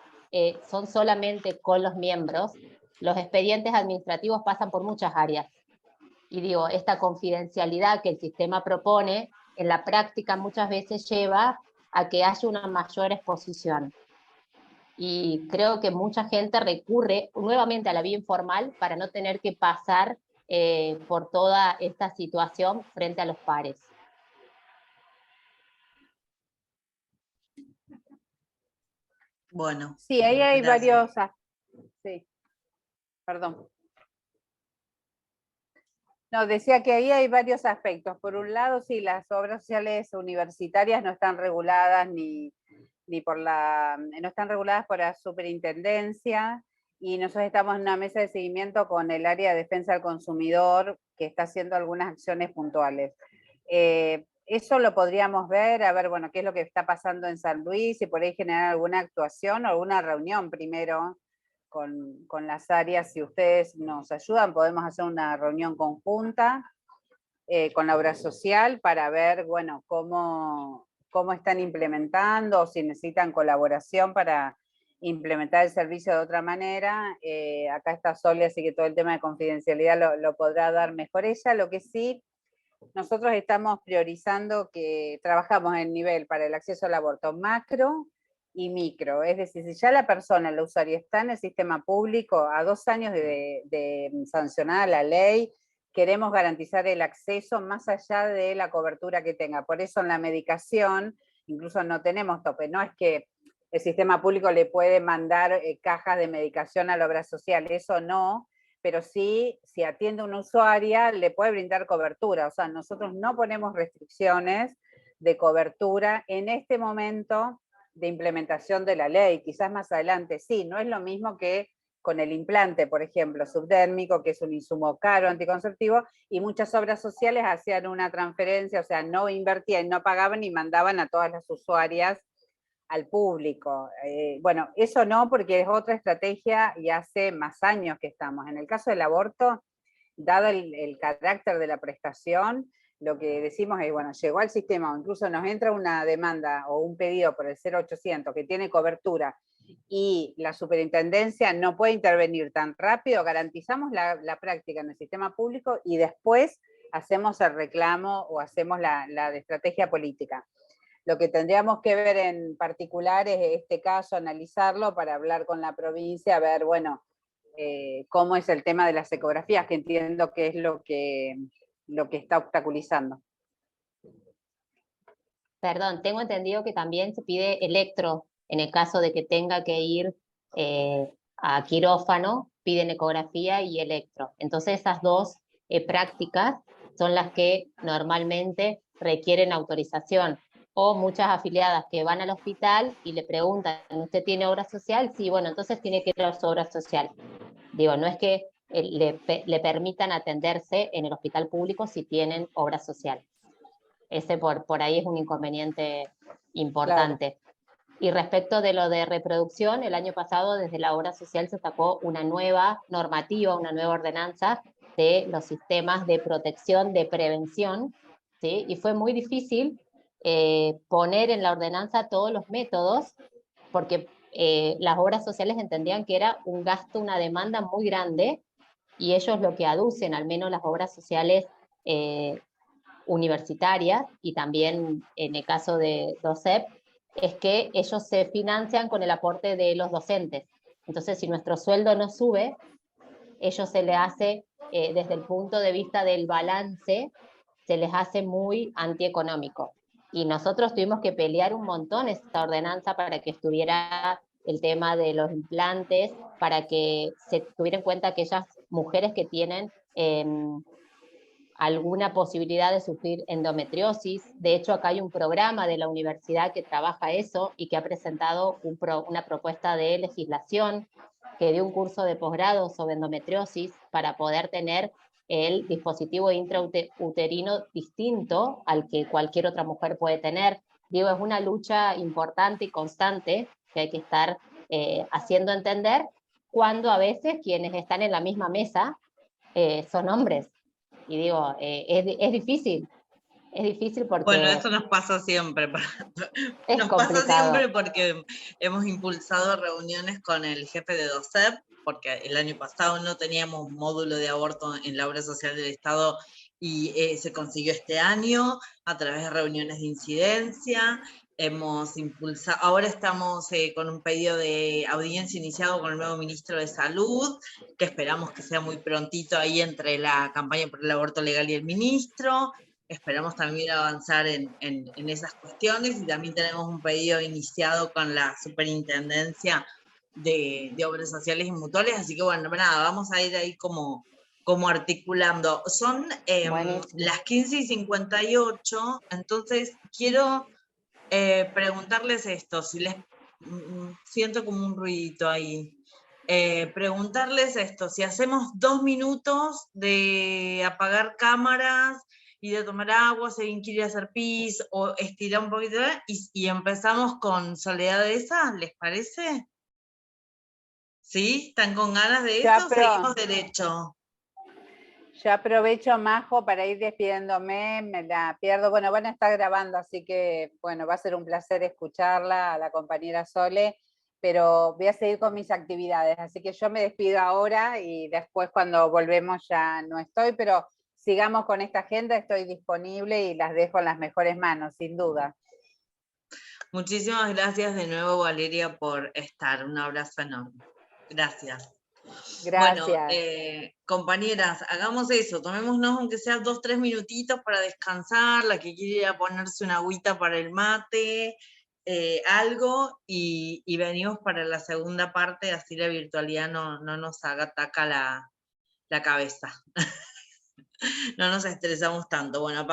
son solamente con los miembros, los expedientes administrativos pasan por muchas áreas. Y digo, esta confidencialidad que el sistema propone, en la práctica muchas veces lleva a que haya una mayor exposición. Y creo que mucha gente recurre nuevamente a la vía informal para no tener que pasar por toda esta situación frente a los pares. Bueno. Sí, ahí hay gracias. varios... Sí, perdón. No, decía que ahí hay varios aspectos. Por un lado, sí, las obras sociales universitarias no están reguladas no están reguladas por la superintendencia, y nosotros estamos en una mesa de seguimiento con el área de defensa del consumidor, que está haciendo algunas acciones puntuales. Eso lo podríamos ver, a ver, bueno, qué es lo que está pasando en San Luis, y por ahí generar alguna actuación o alguna reunión primero con las áreas. Si ustedes nos ayudan, podemos hacer una reunión conjunta con la obra social para ver, bueno, cómo están implementando, o si necesitan colaboración para implementar el servicio de otra manera. Acá está Sole, así que todo el tema de confidencialidad lo podrá dar mejor ella. Lo que sí, nosotros estamos priorizando que trabajamos en nivel para el acceso al aborto macro y micro, es decir, si ya la persona, el usuario, está en el sistema público, a 2 años de sancionada la ley, queremos garantizar el acceso más allá de la cobertura que tenga. Por eso en la medicación, incluso no tenemos tope, no es que el sistema público le puede mandar cajas de medicación a la obra social, eso no, pero sí, si atiende a una usuaria, le puede brindar cobertura. O sea, nosotros no ponemos restricciones de cobertura en este momento de implementación de la ley. Quizás más adelante sí, no es lo mismo que con el implante, por ejemplo, subdérmico, que es un insumo caro anticonceptivo, y muchas obras sociales hacían una transferencia, o sea, no invertían, no pagaban y mandaban a todas las usuarias al público. Bueno, eso no, porque es otra estrategia y hace más años que estamos. En el caso del aborto, dado el carácter de la prestación, lo que decimos es, bueno, llegó al sistema, o incluso nos entra una demanda o un pedido por el 0800 que tiene cobertura y la superintendencia no puede intervenir tan rápido, garantizamos la práctica en el sistema público y después hacemos el reclamo o hacemos la estrategia política. Lo que tendríamos que ver en particular es este caso, analizarlo para hablar con la provincia, a ver, bueno, cómo es el tema de las ecografías, que entiendo que es lo que está obstaculizando. Perdón, tengo entendido que también se pide electro, en el caso de que tenga que ir a quirófano, piden ecografía y electro. Entonces esas dos prácticas son las que normalmente requieren autorización. O muchas afiliadas que van al hospital y le preguntan, ¿usted tiene obra social? Sí, bueno, entonces tiene que ir a su obra social. Digo, no es que le permitan atenderse en el hospital público si tienen obra social. Ese por ahí es un inconveniente importante. Claro. Y respecto de lo de reproducción, el año pasado desde la obra social se sacó una nueva normativa, una nueva ordenanza de los sistemas de protección, de prevención, ¿sí? Y fue muy difícil poner en la ordenanza todos los métodos, porque las obras sociales entendían que era un gasto, una demanda muy grande, y ellos lo que aducen, al menos las obras sociales universitarias, y también en el caso de DOCEP, es que ellos se financian con el aporte de los docentes. Entonces, si nuestro sueldo no sube, ellos se les hace, desde el punto de vista del balance, se les hace muy antieconómico. Y nosotros tuvimos que pelear un montón esta ordenanza para que estuviera el tema de los implantes, para que se tuviera en cuenta aquellas mujeres que tienen alguna posibilidad de sufrir endometriosis. De hecho, acá hay un programa de la universidad que trabaja eso y que ha presentado una propuesta de legislación, que dio un curso de posgrado sobre endometriosis para poder tener el dispositivo intrauterino distinto al que cualquier otra mujer puede tener. Digo, es una lucha importante y constante que hay que estar haciendo entender, cuando a veces quienes están en la misma mesa son hombres. Y digo, es difícil Es difícil Bueno, porque eso nos pasa siempre. es Nos pasa complicado. siempre porque hemos impulsado reuniones con el jefe de DOCEP, porque el año pasado no teníamos módulo de aborto en la obra social del Estado y se consiguió este año a través de reuniones de incidencia. Hemos impulsado, ahora estamos con un pedido de audiencia iniciado con el nuevo ministro de Salud, que esperamos que sea muy prontito ahí entre la campaña por el aborto legal y el ministro. Esperamos también avanzar en esas cuestiones y también tenemos un pedido iniciado con la superintendencia de obras sociales y mutuales, así que bueno, nada, vamos a ir ahí como articulando. Son Buenísimo. las 15:58, entonces quiero preguntarles esto, si les siento como un ruidito ahí. Preguntarles esto, si hacemos 2 minutos de apagar cámaras y de tomar agua, si alguien quiere hacer pis o estirar un poquito y empezamos con Soledad de esa, ¿les parece? ¿Sí? ¿Están con ganas de Ya, eso? pero Seguimos derecho. yo aprovecho, Majo, para ir despidiéndome, me la pierdo. Bueno, van a estar grabando, así que, bueno, va a ser un placer escucharla, a la compañera Sole, pero voy a seguir con mis actividades, así que yo me despido ahora y después cuando volvemos ya no estoy, pero sigamos con esta agenda, estoy disponible y las dejo en las mejores manos, sin duda. Muchísimas gracias de nuevo, Valeria, por estar. Un abrazo enorme. Gracias. Bueno, Gracias. compañeras, hagamos eso, tomémonos aunque sea 2, 3 minutitos para descansar, la que quiere ir a ponerse una agüita para el mate, algo, y venimos para la segunda parte, así la virtualidad no nos ataca la cabeza. No nos estresamos tanto. Bueno,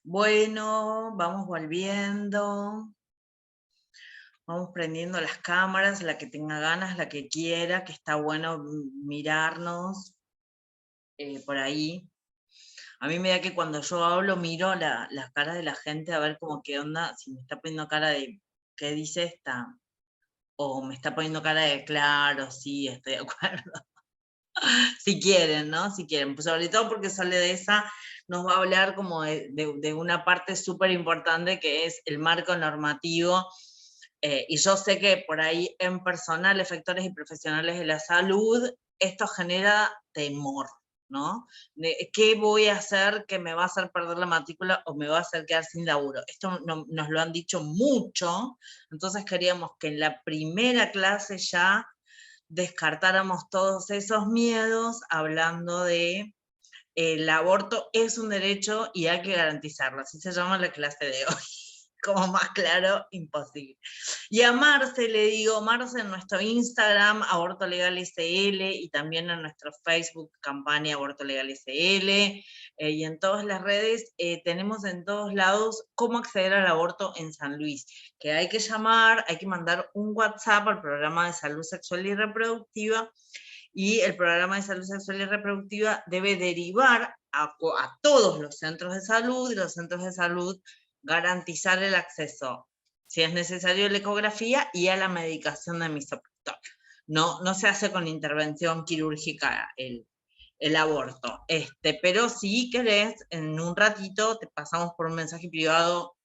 Bueno, vamos volviendo. Vamos prendiendo las cámaras, la que tenga ganas, la que quiera, que está bueno mirarnos por ahí. A mí me da que cuando yo hablo miro las caras de la gente a ver cómo qué onda, si me está poniendo cara de ¿qué dice esta? O me está poniendo cara de claro, sí, estoy de acuerdo. Si quieren, ¿no? Si quieren. Pues sobre todo porque Sole de esa nos va a hablar como de una parte súper importante que es el marco normativo. Y yo sé que por ahí en personal, efectores y profesionales de la salud, esto genera temor, ¿no? De qué voy a hacer que me va a hacer perder la matrícula o me va a hacer quedar sin laburo. Esto nos lo han dicho mucho, entonces queríamos que en la primera clase ya descartáramos todos esos miedos hablando de el aborto es un derecho y hay que garantizarlo. Así se llama la clase de hoy. Como más claro, imposible. Y a Marce le digo, Marce en nuestro Instagram, Aborto Legal SL, y también en nuestro Facebook, campaña Aborto Legal SL, y en todas las redes, tenemos en todos lados cómo acceder al aborto en San Luis, que hay que llamar, hay que mandar un WhatsApp al programa de salud sexual y reproductiva, y el programa de salud sexual y reproductiva debe derivar a todos los centros de salud, y los centros de salud garantizar el acceso, si es necesario, a la ecografía y a la medicación de misoprostol. No se hace con intervención quirúrgica el aborto. Pero si querés, en un ratito te pasamos por un mensaje privado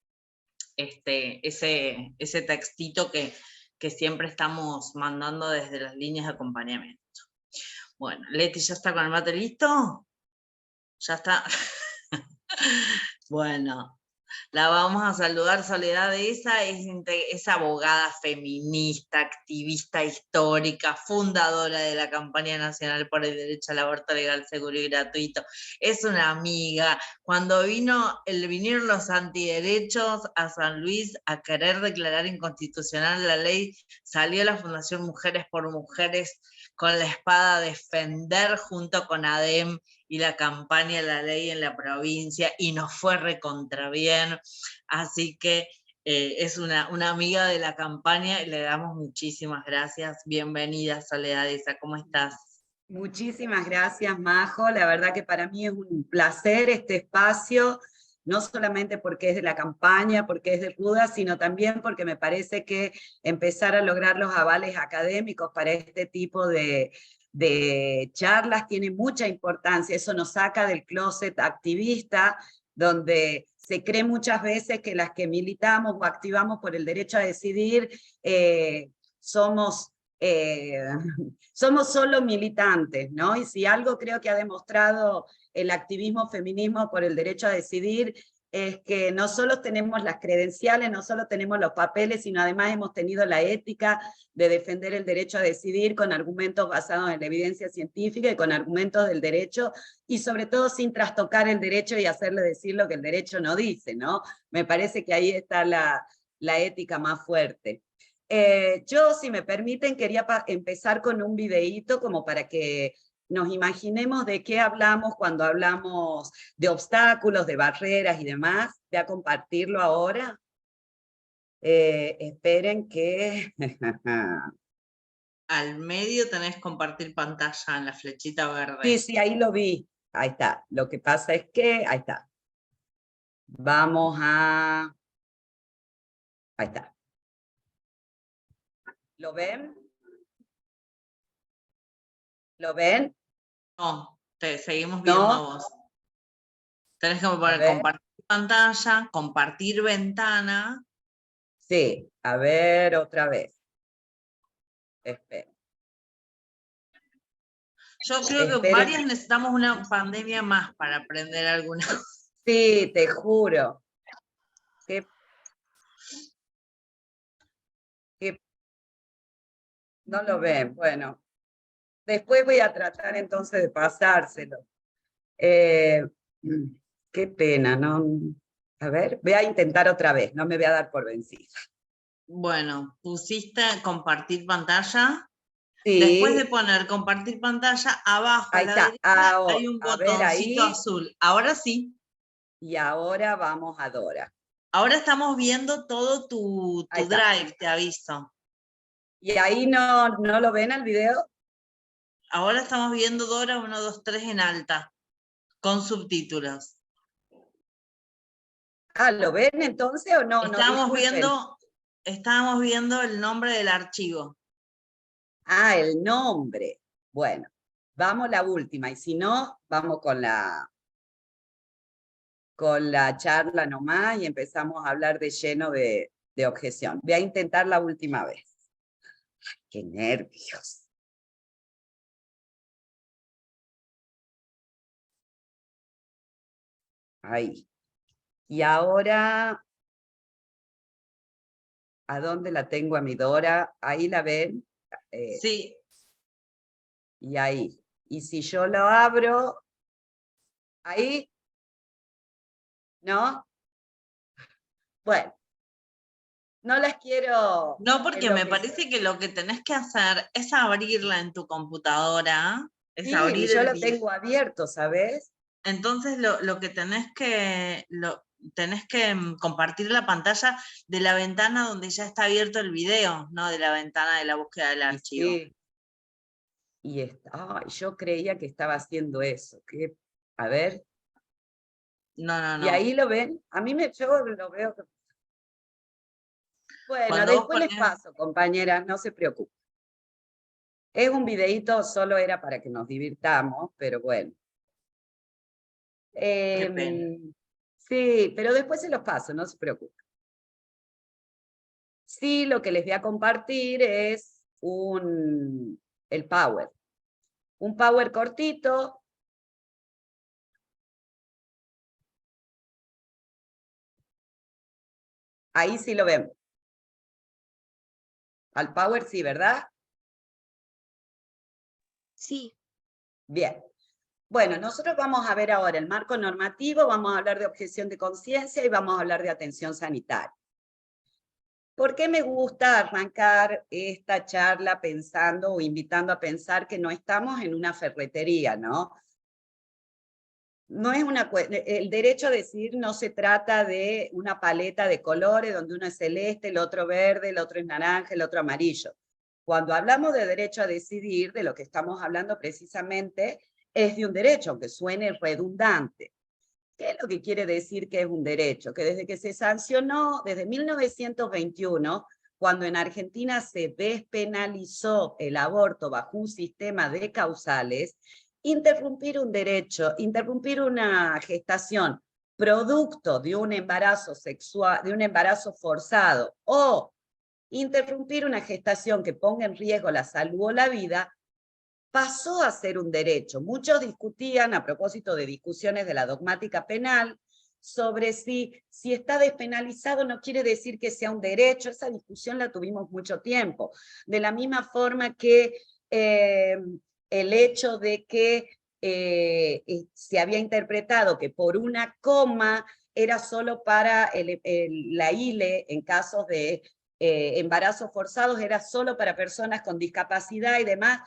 ese textito que siempre estamos mandando desde las líneas de acompañamiento. Bueno, Leti, ¿ya está con el mate listo? ¿Ya está? Bueno, la vamos a saludar. Soledad Esa es abogada feminista, activista histórica, fundadora de la campaña nacional por el derecho al aborto legal, seguro y gratuito. Es una amiga. Cuando vinieron los antiderechos a San Luis a querer declarar inconstitucional la ley, salió la Fundación Mujeres por Mujeres con la espada a defender junto con ADEM y la campaña La Ley en la provincia, y nos fue recontra bien, así que es una amiga de la campaña y le damos muchísimas gracias. Bienvenida, Soledad Esa, ¿cómo estás? Muchísimas gracias, Majo. La verdad que para mí es un placer este espacio, no solamente porque es de la campaña, porque es de RUDA, sino también porque me parece que empezar a lograr los avales académicos para este tipo de charlas tiene mucha importancia. Eso nos saca del closet activista, donde se cree muchas veces que las que militamos o activamos por el derecho a decidir somos solo militantes, ¿no? Y si algo creo que ha demostrado el activismo feminismo por el derecho a decidir es que no solo tenemos las credenciales, no solo tenemos los papeles, sino además hemos tenido la ética de defender el derecho a decidir con argumentos basados en la evidencia científica y con argumentos del derecho, y sobre todo sin trastocar el derecho y hacerle decir lo que el derecho no dice, ¿no? Me parece que ahí está la ética más fuerte. Yo, si me permiten, quería empezar con un videíto como para que nos imaginemos de qué hablamos cuando hablamos de obstáculos, de barreras y demás. Voy a compartirlo ahora. Esperen que... Al medio tenés compartir pantalla en la flechita verde. Sí, ahí lo vi. Ahí está. Lo que pasa es que... Ahí está. Vamos a... Ahí está. ¿Lo ven? ¿Lo ven? No, te seguimos viendo a vos. Tenés que poner compartir pantalla, compartir ventana. Sí, a ver otra vez. Espera. Yo creo que varias necesitamos una pandemia más para aprender alguna cosa. Sí, te juro. No lo ven, bueno. Después voy a tratar entonces de pasárselo. Qué pena, ¿no? A ver, voy a intentar otra vez, no me voy a dar por vencida. Bueno, pusiste compartir pantalla. Sí. Después de poner compartir pantalla, abajo ahí a la está. derecha hay un botoncito ahí. azul. Ahora sí. Y ahora vamos a Dora. Ahora estamos viendo todo tu Ahí está. drive, te aviso. ¿Y ahí no lo ven al video? Ahora estamos viendo Dora 1, 2, 3 en alta, con subtítulos. Ah, ¿lo ven entonces o no? Estábamos Disculpen. viendo el nombre del archivo. Ah, el nombre. Bueno, vamos a la última, y si no, vamos con la charla nomás y empezamos a hablar de lleno de objeción. Voy a intentar la última vez. ¡Qué nervios! Ahí. Y ahora, ¿a dónde la tengo a mi Dora? Ahí la ven. Sí. Y ahí. Y si yo lo abro, ahí, ¿no? Bueno, no las quiero... No, porque me parece que lo que tenés que hacer es abrirla en tu computadora. Es Sí, abrir yo el lo video. tengo abierto, ¿sabes? Entonces lo que tenés que compartir la pantalla de la ventana donde ya está abierto el video, no de la ventana de la búsqueda del archivo. Sí. Y yo creía que estaba haciendo eso. A ver. No. Y ahí lo ven. A mí yo lo veo. Bueno, Cuando después vos les paso, compañeras, no se preocupen. Es un videíto, solo era para que nos divirtamos, pero bueno. Qué pena. Sí, pero después se los paso, no se preocupen. Sí, lo que les voy a compartir es el Power. Un Power cortito. Ahí sí lo vemos. Al Power sí, ¿verdad? Sí. Bien. Bueno, nosotros vamos a ver ahora el marco normativo, vamos a hablar de objeción de conciencia y vamos a hablar de atención sanitaria. ¿Por qué me gusta arrancar esta charla pensando o invitando a pensar que no estamos en una ferretería, ¿no? No es el derecho a decidir no se trata de una paleta de colores donde uno es celeste, el otro verde, el otro es naranja, el otro amarillo. Cuando hablamos de derecho a decidir, de lo que estamos hablando precisamente es de un derecho, aunque suene redundante. ¿Qué es lo que quiere decir que es un derecho? Que desde que se sancionó, desde 1921, cuando en Argentina se despenalizó el aborto bajo un sistema de causales, interrumpir un derecho, interrumpir una gestación producto de un embarazo sexual, de un embarazo forzado, o interrumpir una gestación que ponga en riesgo la salud o la vida, pasó a ser un derecho. Muchos discutían, a propósito de discusiones de la dogmática penal, sobre si está despenalizado no quiere decir que sea un derecho. Esa discusión la tuvimos mucho tiempo. De la misma forma que el hecho de que se había interpretado que por una coma era solo para la ILE en casos de embarazos forzados, era solo para personas con discapacidad y demás.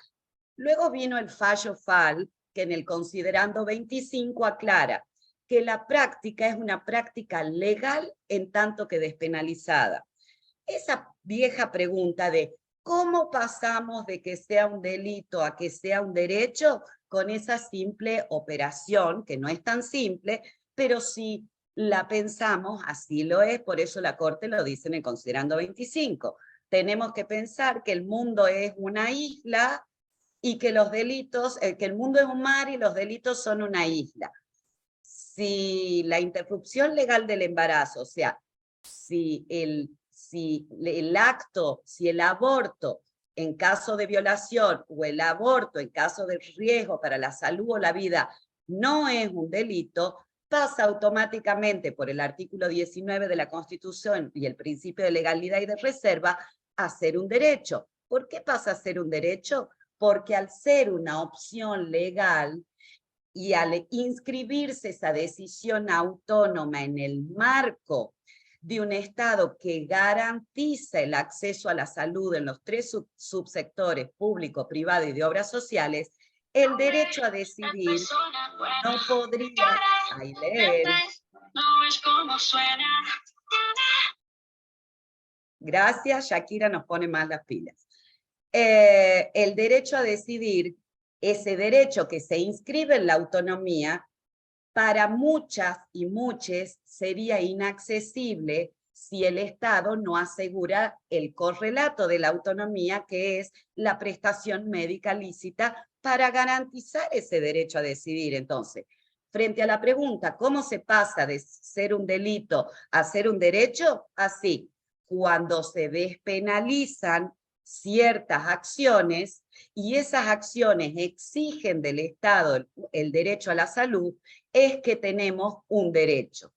Luego vino el fallo FAL, que en el considerando 25 aclara que la práctica es una práctica legal en tanto que despenalizada. Esa vieja pregunta de ¿cómo pasamos de que sea un delito a que sea un derecho? Con esa simple operación, que no es tan simple, pero si la pensamos, así lo es, por eso la Corte lo dice en el considerando 25. Tenemos que pensar que el mundo es una isla y que los delitos, que el mundo es un mar y los delitos son una isla. Si la interrupción legal del embarazo, o sea, si el aborto en caso de violación o el aborto en caso de riesgo para la salud o la vida no es un delito, pasa automáticamente por el artículo 19 de la Constitución y el principio de legalidad y de reserva a ser un derecho. ¿Por qué pasa a ser un derecho? Porque al ser una opción legal y al inscribirse esa decisión autónoma en el marco de un Estado que garantiza el acceso a la salud en los tres subsectores, público, privado y de obras sociales, el derecho a decidir no podría... Ahí leen. no es como suena. Gracias, Shakira nos pone más las pilas. El derecho a decidir, ese derecho que se inscribe en la autonomía, para muchas y muchos sería inaccesible si el Estado no asegura el correlato de la autonomía, que es la prestación médica lícita, para garantizar ese derecho a decidir. Entonces, frente a la pregunta, ¿cómo se pasa de ser un delito a ser un derecho? Así, cuando se despenalizan ciertas acciones y esas acciones exigen del Estado el derecho a la salud, es que tenemos un derecho.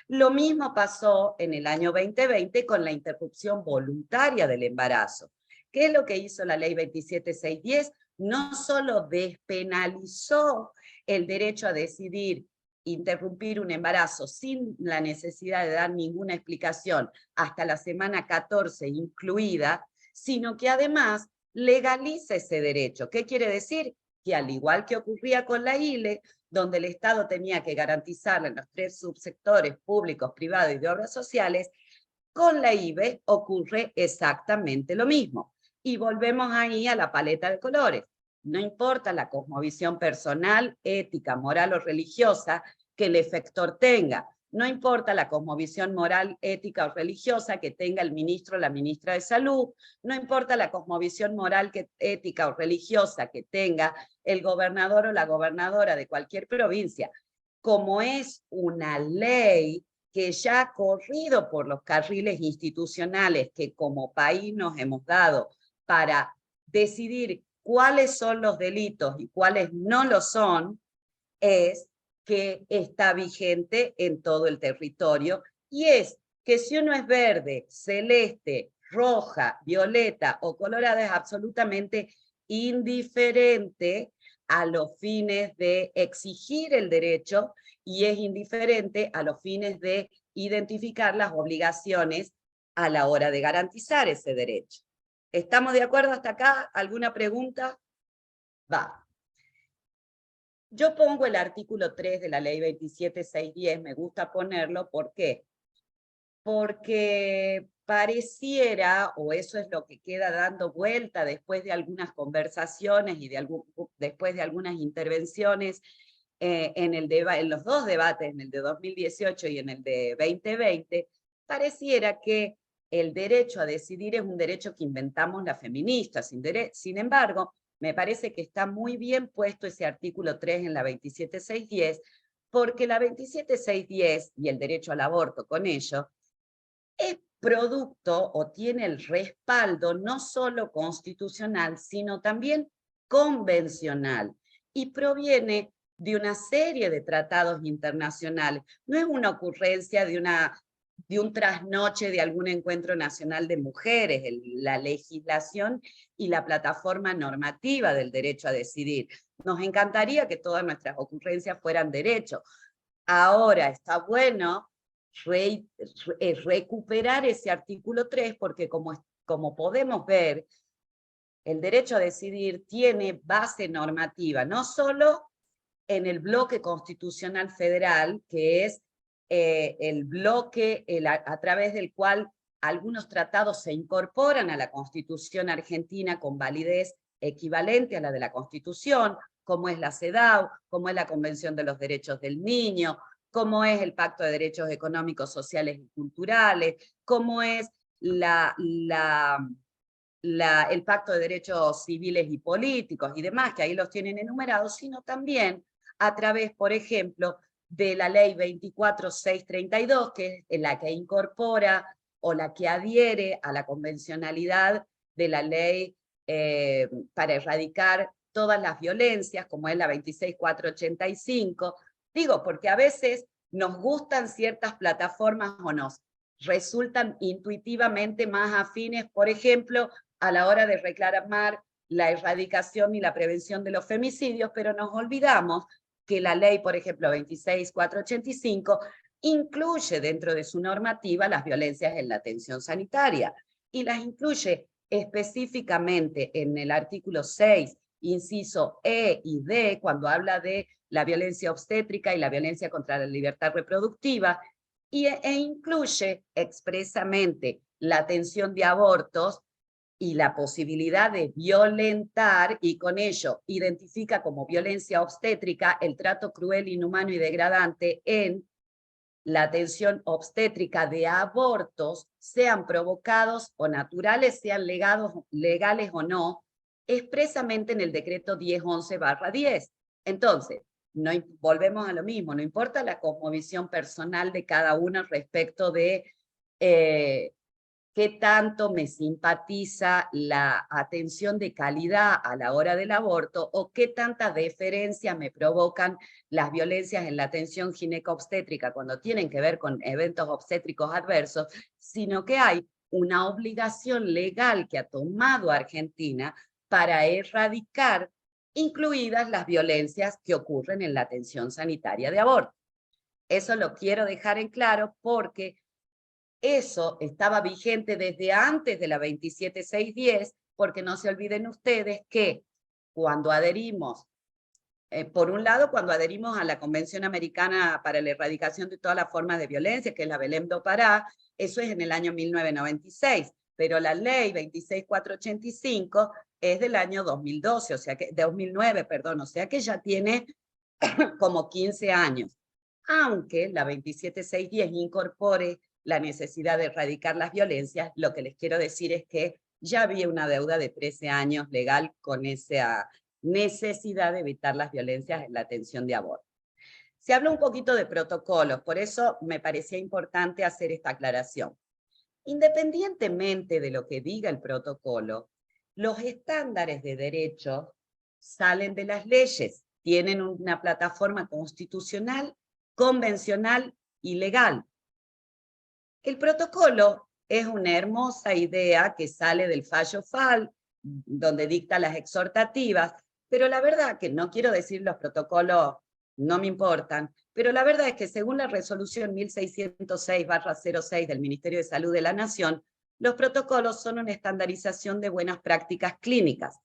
Lo mismo pasó en el año 2020 con la interrupción voluntaria del embarazo. ¿Qué es lo que hizo la ley 27610? No solo despenalizó el derecho a decidir interrumpir un embarazo sin la necesidad de dar ninguna explicación hasta la semana 14 incluida, sino que además legaliza ese derecho. ¿Qué quiere decir? Que al igual que ocurría con la ILE, donde el Estado tenía que garantizarle en los 3 subsectores públicos, privados y de obras sociales, con la IBE ocurre exactamente lo mismo. Y volvemos ahí a la paleta de colores. No importa la cosmovisión personal, ética, moral o religiosa que el efector tenga. No importa la cosmovisión moral, ética o religiosa que tenga el ministro o la ministra de Salud. No importa la cosmovisión moral, ética o religiosa que tenga el gobernador o la gobernadora de cualquier provincia. Como es una ley que ya ha corrido por los carriles institucionales que como país nos hemos dado para decidir cuáles son los delitos y cuáles no lo son, es que está vigente en todo el territorio, y es que si uno es verde, celeste, roja, violeta o colorada, es absolutamente indiferente a los fines de exigir el derecho y es indiferente a los fines de identificar las obligaciones a la hora de garantizar ese derecho. ¿Estamos de acuerdo hasta acá? ¿Alguna pregunta? Va. Yo pongo el artículo 3 de la ley 27610, me gusta ponerlo, ¿por qué? Porque pareciera, o eso es lo que queda dando vuelta después de algunas conversaciones y después de algunas intervenciones en los 2 debates, en el de 2018 y en el de 2020, pareciera que el derecho a decidir es un derecho que inventamos las feministas. Sin embargo, me parece que está muy bien puesto ese artículo 3 en la 27610, porque la 27610 y el derecho al aborto con ello, es producto o tiene el respaldo no solo constitucional, sino también convencional, y proviene de una serie de tratados internacionales. No es una ocurrencia de un trasnoche de algún encuentro nacional de mujeres, la legislación y la plataforma normativa del derecho a decidir. Nos encantaría que todas nuestras ocurrencias fueran derechos. Ahora está bueno recuperar ese artículo 3, porque como podemos ver, el derecho a decidir tiene base normativa, no solo en el bloque constitucional federal, que es el bloque a través del cual algunos tratados se incorporan a la Constitución argentina con validez equivalente a la de la Constitución, como es la CEDAW, como es la Convención de los Derechos del Niño, como es el Pacto de Derechos Económicos, Sociales y Culturales, como es el Pacto de Derechos Civiles y Políticos y demás, que ahí los tienen enumerados, sino también a través, por ejemplo, de la ley 24632, que es la que incorpora o la que adhiere a la convencionalidad de la ley para erradicar todas las violencias, como es la 26485. Digo, porque a veces nos gustan ciertas plataformas o nos resultan intuitivamente más afines, por ejemplo, a la hora de reclamar la erradicación y la prevención de los femicidios, pero nos olvidamos que la ley, por ejemplo, 26485, incluye dentro de su normativa las violencias en la atención sanitaria, y las incluye específicamente en el artículo 6, inciso E y D, cuando habla de la violencia obstétrica y la violencia contra la libertad reproductiva, e incluye expresamente la atención de abortos y la posibilidad de violentar, y con ello identifica como violencia obstétrica el trato cruel, inhumano y degradante en la atención obstétrica de abortos, sean provocados o naturales, sean legales o no, expresamente en el decreto 1011/10. Entonces, no, volvemos a lo mismo, no importa la cosmovisión personal de cada uno respecto de qué tanto me simpatiza la atención de calidad a la hora del aborto o qué tanta deferencia me provocan las violencias en la atención gineco-obstétrica cuando tienen que ver con eventos obstétricos adversos, sino que hay una obligación legal que ha tomado Argentina para erradicar, incluidas las violencias que ocurren en la atención sanitaria de aborto. Eso lo quiero dejar en claro porque eso estaba vigente desde antes de la 27610, porque no se olviden ustedes que cuando adherimos, por un lado, cuando adherimos a la Convención Americana para la Erradicación de todas las formas de violencia, que es la Belém do Pará, eso es en el año 1996, pero la ley 26485 es del año 2012, o sea que, 2009, perdón, o sea que ya tiene como 15 años. Aunque la 27610 incorpore la necesidad de erradicar las violencias, lo que les quiero decir es que ya había una deuda de 13 años legal con esa necesidad de evitar las violencias en la atención de aborto. Se habla un poquito de protocolos, por eso me parecía importante hacer esta aclaración. Independientemente de lo que diga el protocolo, los estándares de derecho salen de las leyes, tienen una plataforma constitucional, convencional y legal. El protocolo es una hermosa idea que sale del fallo FAL, donde dicta las exhortativas, pero la verdad que no quiero decir los protocolos no me importan, pero la verdad es que según la resolución 1606/06 del Ministerio de Salud de la Nación, los protocolos son una estandarización de buenas prácticas clínicas.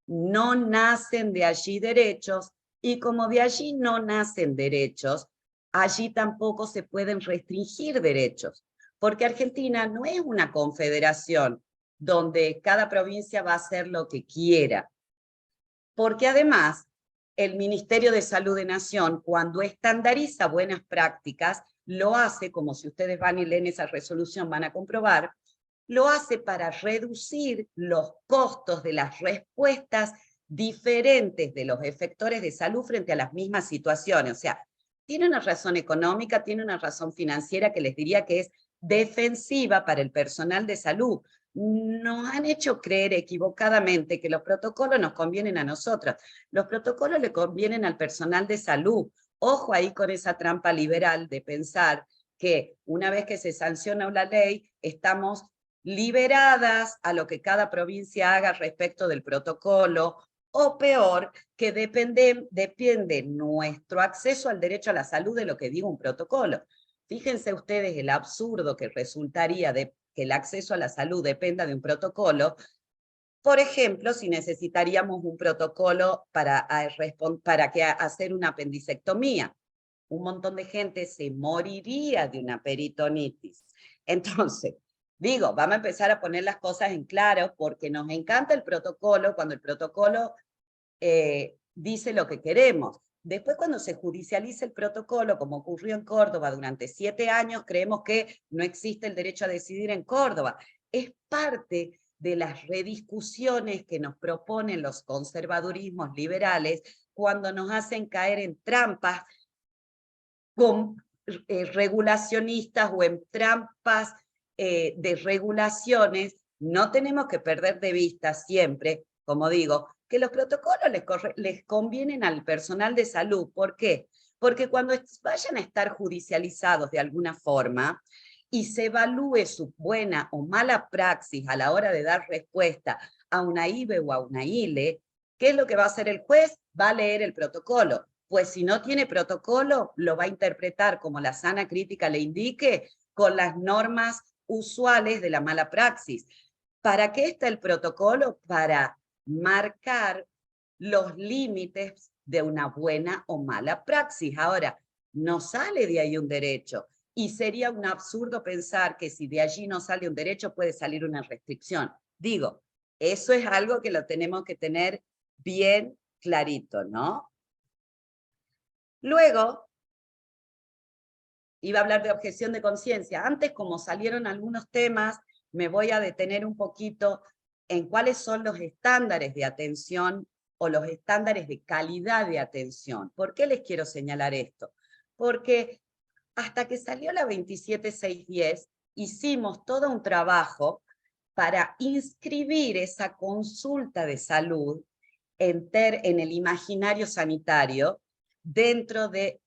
No nacen de allí derechos, y como de allí no nacen derechos, allí tampoco se pueden restringir derechos, porque Argentina no es una confederación donde cada provincia va a hacer lo que quiera. Porque además, el Ministerio de Salud de Nación, cuando estandariza buenas prácticas, lo hace, como si ustedes van y leen esa resolución van a comprobar, lo hace para reducir los costos de las respuestas diferentes de los efectores de salud frente a las mismas situaciones. O sea, tiene una razón económica, tiene una razón financiera que les diría que es defensiva para el personal de salud. Nos han hecho creer equivocadamente que los protocolos nos convienen a nosotros. Los protocolos le convienen al personal de salud. Ojo ahí con esa trampa liberal de pensar que una vez que se sanciona una ley, estamos liberadas a lo que cada provincia haga respecto del protocolo, o peor, que depende nuestro acceso al derecho a la salud de lo que diga un protocolo. Fíjense ustedes el absurdo que resultaría de que el acceso a la salud dependa de un protocolo. Por ejemplo, si necesitaríamos un protocolo para hacer una apendicectomía, un montón de gente se moriría de una peritonitis. Entonces, digo, vamos a empezar a poner las cosas en claro porque nos encanta el protocolo cuando el protocolo dice lo que queremos. Después, cuando se judicializa el protocolo, como ocurrió en Córdoba durante 7 años, creemos que no existe el derecho a decidir en Córdoba. Es parte de las rediscusiones que nos proponen los conservadurismos liberales cuando nos hacen caer en trampas regulacionistas o en trampas de regulaciones. No tenemos que perder de vista siempre, como digo, que los protocolos les convienen al personal de salud. ¿Por qué? Porque cuando vayan a estar judicializados de alguna forma y se evalúe su buena o mala praxis a la hora de dar respuesta a una IBE o a una ILE, ¿qué es lo que va a hacer el juez? Va a leer el protocolo. Pues si no tiene protocolo, lo va a interpretar como la sana crítica le indique, con las normas usuales de la mala praxis. ¿Para qué está el protocolo? Para marcar los límites de una buena o mala praxis. Ahora, no sale de ahí un derecho, y sería un absurdo pensar que si de allí no sale un derecho puede salir una restricción. Digo, eso es algo que lo tenemos que tener bien clarito, ¿no? Luego, iba a hablar de objeción de conciencia. Antes, como salieron algunos temas, me voy a detener un poquito en cuáles son los estándares de atención o los estándares de calidad de atención. ¿Por qué les quiero señalar esto? Porque hasta que salió la 27610, hicimos todo un trabajo para inscribir esa consulta de salud en el imaginario sanitario dentro de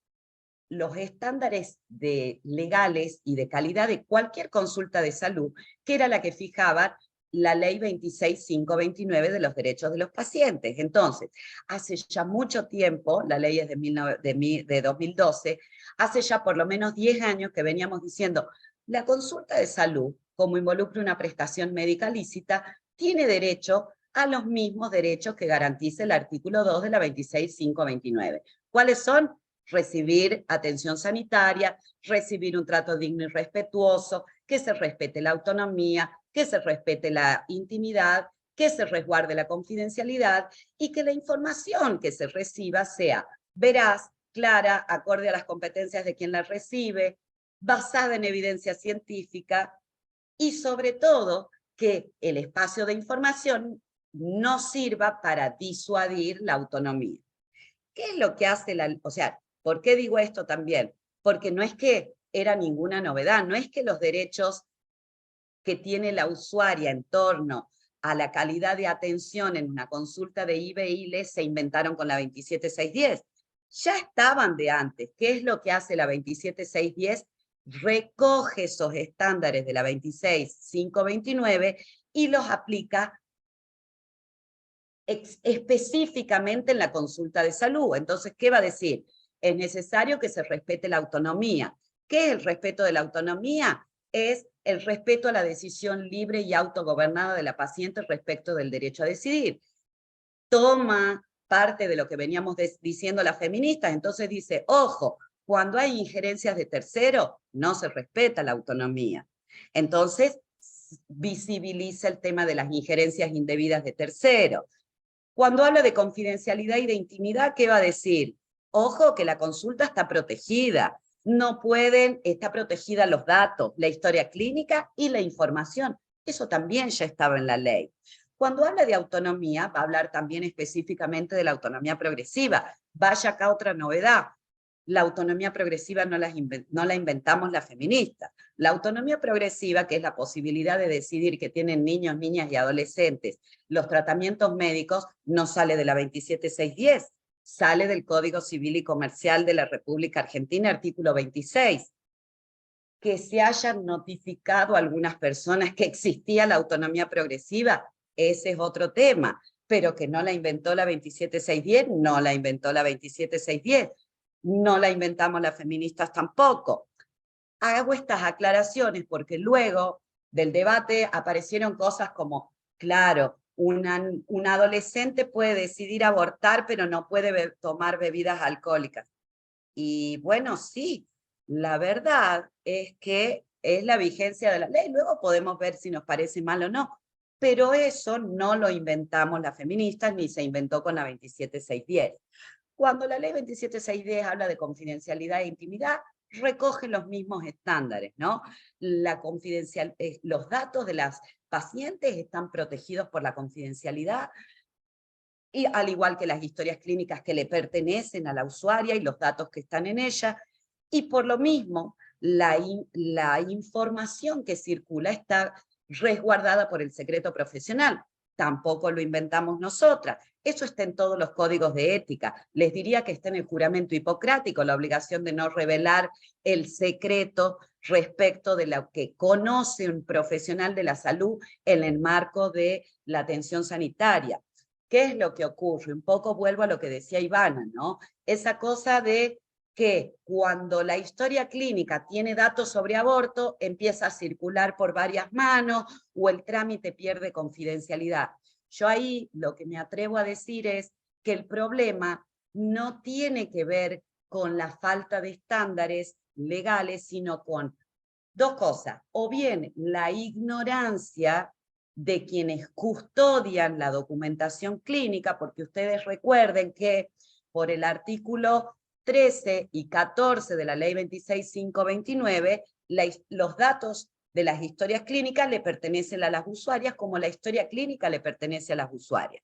los estándares legales y de calidad de cualquier consulta de salud, que era la que fijaba la ley 26529 de los derechos de los pacientes. Entonces, hace ya mucho tiempo, la ley es de 2012, hace ya por lo menos 10 años que veníamos diciendo, la consulta de salud, como involucra una prestación médica lícita, tiene derecho a los mismos derechos que garantiza el artículo 2 de la 26529. ¿Cuáles son? Recibir atención sanitaria, recibir un trato digno y respetuoso, que se respete la autonomía, que se respete la intimidad, que se resguarde la confidencialidad y que la información que se reciba sea veraz, clara, acorde a las competencias de quien la recibe, basada en evidencia científica y sobre todo que el espacio de información no sirva para disuadir la autonomía. ¿Qué es lo que hace o sea, ¿por qué digo esto también? Porque no es que era ninguna novedad, no es que los derechos que tiene la usuaria en torno a la calidad de atención en una consulta de IBE se inventaron con la 27610. Ya estaban de antes. ¿Qué es lo que hace la 27610? Recoge esos estándares de la 26529 y los aplica específicamente en la consulta de salud. Entonces, ¿qué va a decir? Es necesario que se respete la autonomía. ¿Qué es el respeto de la autonomía? Es el respeto a la decisión libre y autogobernada de la paciente respecto del derecho a decidir. Toma parte de lo que veníamos diciendo las feministas, entonces dice, ojo, cuando hay injerencias de tercero, no se respeta la autonomía. Entonces, visibiliza el tema de las injerencias indebidas de tercero. Cuando habla de confidencialidad y de intimidad, ¿qué va a decir? Ojo, que la consulta está protegida. No está protegida los datos, la historia clínica y la información. Eso también ya estaba en la ley. Cuando habla de autonomía, va a hablar también específicamente de la autonomía progresiva. Vaya acá otra novedad. La autonomía progresiva no la inventamos las feministas. La autonomía progresiva, que es la posibilidad de decidir que tienen niños, niñas y adolescentes los tratamientos médicos, no sale de la 27610, sale del Código Civil y Comercial de la República Argentina, artículo 26. Que se hayan notificado a algunas personas que existía la autonomía progresiva, ese es otro tema, pero que no la inventó la 27610, no la inventó la 27610. No la inventamos las feministas tampoco. Hago estas aclaraciones porque luego del debate aparecieron cosas como, claro, un adolescente puede decidir abortar, pero no puede tomar bebidas alcohólicas. Y bueno, sí, la verdad es que es la vigencia de la ley. Luego podemos ver si nos parece mal o no. Pero eso no lo inventamos las feministas, ni se inventó con la 27610. Cuando la ley 27610 habla de confidencialidad e intimidad, recoge los mismos estándares, ¿no? Los datos de las pacientes están protegidos por la confidencialidad, y al igual que las historias clínicas que le pertenecen a la usuaria y los datos que están en ella, y por lo mismo, la información que circula está resguardada por el secreto profesional. Tampoco lo inventamos nosotras. Eso está en todos los códigos de ética. Les diría que está en el juramento hipocrático, la obligación de no revelar el secreto respecto de lo que conoce un profesional de la salud en el marco de la atención sanitaria. ¿Qué es lo que ocurre? Un poco vuelvo a lo que decía Ivana, ¿no? Esa cosa de que cuando la historia clínica tiene datos sobre aborto, empieza a circular por varias manos o el trámite pierde confidencialidad. Yo ahí lo que me atrevo a decir es que el problema no tiene que ver con la falta de estándares legales, sino con dos cosas, o bien la ignorancia de quienes custodian la documentación clínica, porque ustedes recuerden que por el artículo 13 y 14 de la ley 26.529, los datos de las historias clínicas le pertenecen a las usuarias, como la historia clínica le pertenece a las usuarias.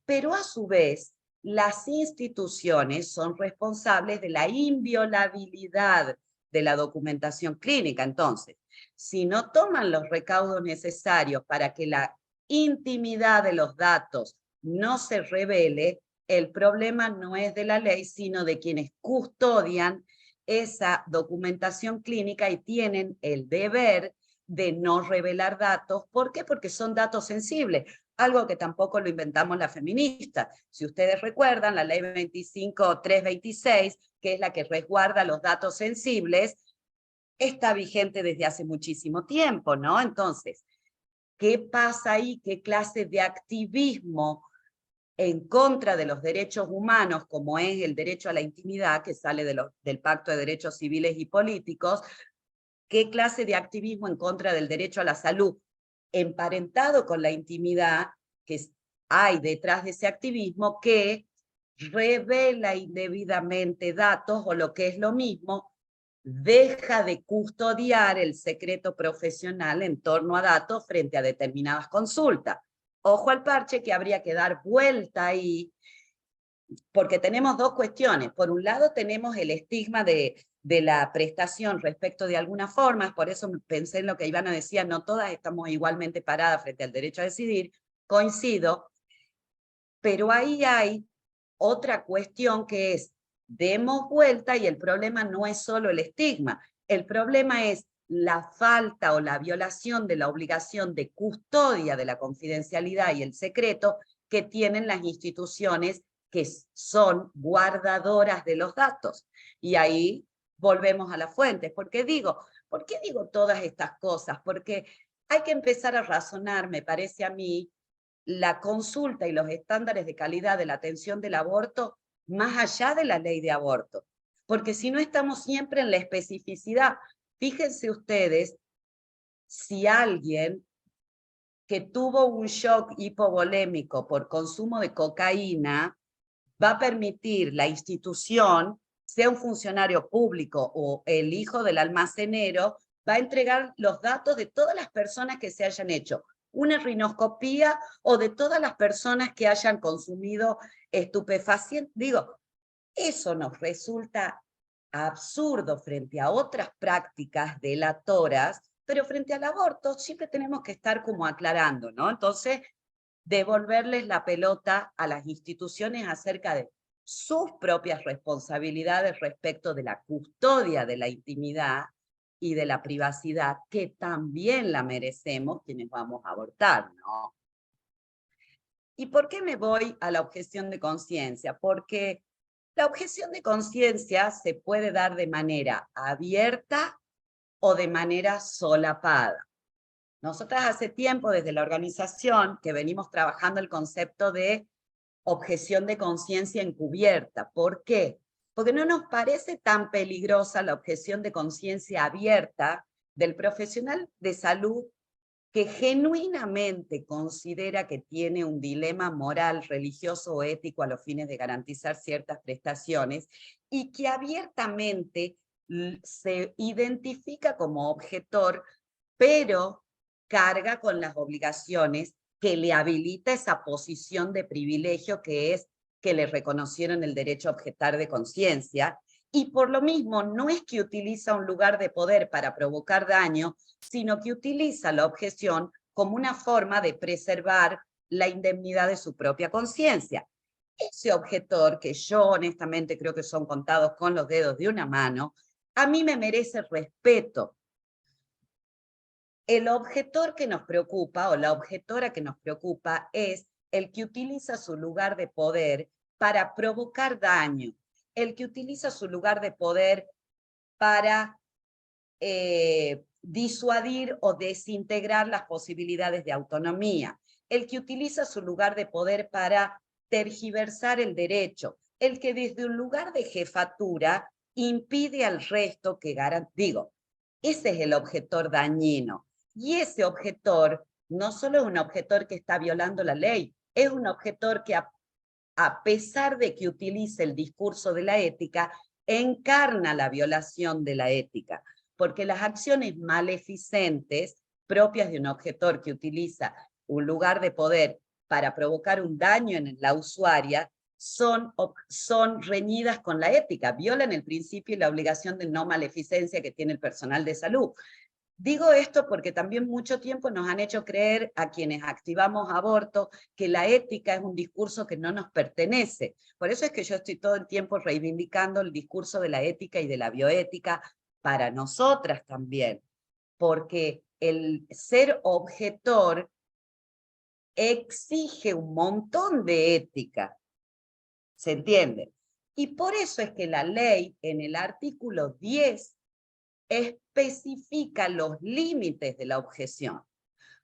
Pero a su vez, las instituciones son responsables de la inviolabilidad de la documentación clínica. Entonces, si no toman los recaudos necesarios para que la intimidad de los datos no se revele, el problema no es de la ley, sino de quienes custodian esa documentación clínica y tienen el deber de no revelar datos. ¿Por qué? Porque son datos sensibles, algo que tampoco lo inventamos las feministas. Si ustedes recuerdan, la ley 25.326, que es la que resguarda los datos sensibles, está vigente desde hace muchísimo tiempo, ¿no? Entonces, ¿qué pasa ahí? ¿Qué clase de activismo en contra de los derechos humanos, como es el derecho a la intimidad, que sale del Pacto de Derechos Civiles y Políticos? ¿Qué clase de activismo en contra del derecho a la salud, emparentado con la intimidad, que hay detrás de ese activismo, que revela indebidamente datos, o lo que es lo mismo, deja de custodiar el secreto profesional en torno a datos frente a determinadas consultas? Ojo al parche, que habría que dar vuelta ahí, porque tenemos dos cuestiones. Por un lado tenemos el estigma de la prestación respecto de algunas formas, por eso pensé en lo que Ivana decía, no todas estamos igualmente paradas frente al derecho a decidir, coincido, pero ahí hay otra cuestión que es, demos vuelta, y el problema no es solo el estigma, el problema es la falta o la violación de la obligación de custodia de la confidencialidad y el secreto que tienen las instituciones que son guardadoras de los datos. Y ahí volvemos a las fuentes. ¿Por qué digo todas estas cosas? Porque hay que empezar a razonar, me parece a mí, la consulta y los estándares de calidad de la atención del aborto más allá de la ley de aborto. Porque si no, estamos siempre en la especificidad. Fíjense ustedes, si alguien que tuvo un shock hipovolémico por consumo de cocaína, va a permitir la institución, sea un funcionario público o el hijo del almacenero, va a entregar los datos de todas las personas que se hayan hecho una rinoscopía o de todas las personas que hayan consumido estupefacientes. Digo, eso nos resulta absurdo frente a otras prácticas delatoras, pero frente al aborto siempre tenemos que estar como aclarando, ¿no? Entonces, devolverles la pelota a las instituciones acerca de sus propias responsabilidades respecto de la custodia de la intimidad y de la privacidad, que también la merecemos quienes vamos a abortar, ¿no? ¿Y por qué me voy a la objeción de conciencia? Porque la objeción de conciencia se puede dar de manera abierta o de manera solapada. Nosotras hace tiempo desde la organización que venimos trabajando el concepto de objeción de conciencia encubierta. ¿Por qué? Porque no nos parece tan peligrosa la objeción de conciencia abierta del profesional de salud que genuinamente considera que tiene un dilema moral, religioso o ético a los fines de garantizar ciertas prestaciones y que abiertamente se identifica como objetor, pero carga con las obligaciones que le habilita esa posición de privilegio que es que le reconocieron el derecho a objetar de conciencia, y por lo mismo no es que utiliza un lugar de poder para provocar daño, sino que utiliza la objeción como una forma de preservar la indemnidad de su propia conciencia. Ese objetor, que yo honestamente creo que son contados con los dedos de una mano, a mí me merece respeto. El objetor que nos preocupa, o la objetora que nos preocupa, es el que utiliza su lugar de poder para provocar daño, el que utiliza su lugar de poder para disuadir o desintegrar las posibilidades de autonomía, el que utiliza su lugar de poder para tergiversar el derecho, el que desde un lugar de jefatura impide al resto que digo, ese es el objetor dañino. Y ese objetor no solo es un objetor que está violando la ley, es un objetor que a pesar de que utilice el discurso de la ética, encarna la violación de la ética, porque las acciones maleficentes propias de un objetor que utiliza un lugar de poder para provocar un daño en la usuaria son reñidas con la ética, violan el principio y la obligación de no maleficencia que tiene el personal de salud. Digo esto porque también mucho tiempo nos han hecho creer a quienes activamos aborto que la ética es un discurso que no nos pertenece. Por eso es que yo estoy todo el tiempo reivindicando el discurso de la ética y de la bioética para nosotras también, porque el ser objetor exige un montón de ética, ¿se entiende? Y por eso es que la ley en el artículo 10 especifica los límites de la objeción.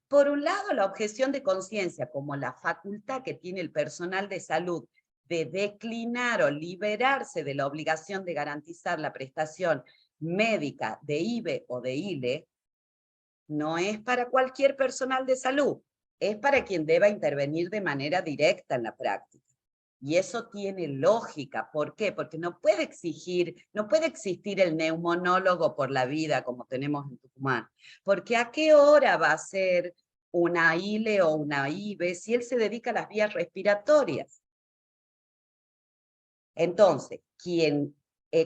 Por un lado, la objeción de conciencia, como la facultad que tiene el personal de salud de declinar o liberarse de la obligación de garantizar la prestación médica de IBE o de ILE, no es para cualquier personal de salud, es para quien deba intervenir de manera directa en la práctica. Y eso tiene lógica. ¿Por qué? Porque no puede existir el neumonólogo por la vida como tenemos en Tucumán. Porque ¿a qué hora va a ser una ILE o una IBE si él se dedica a las vías respiratorias? Entonces,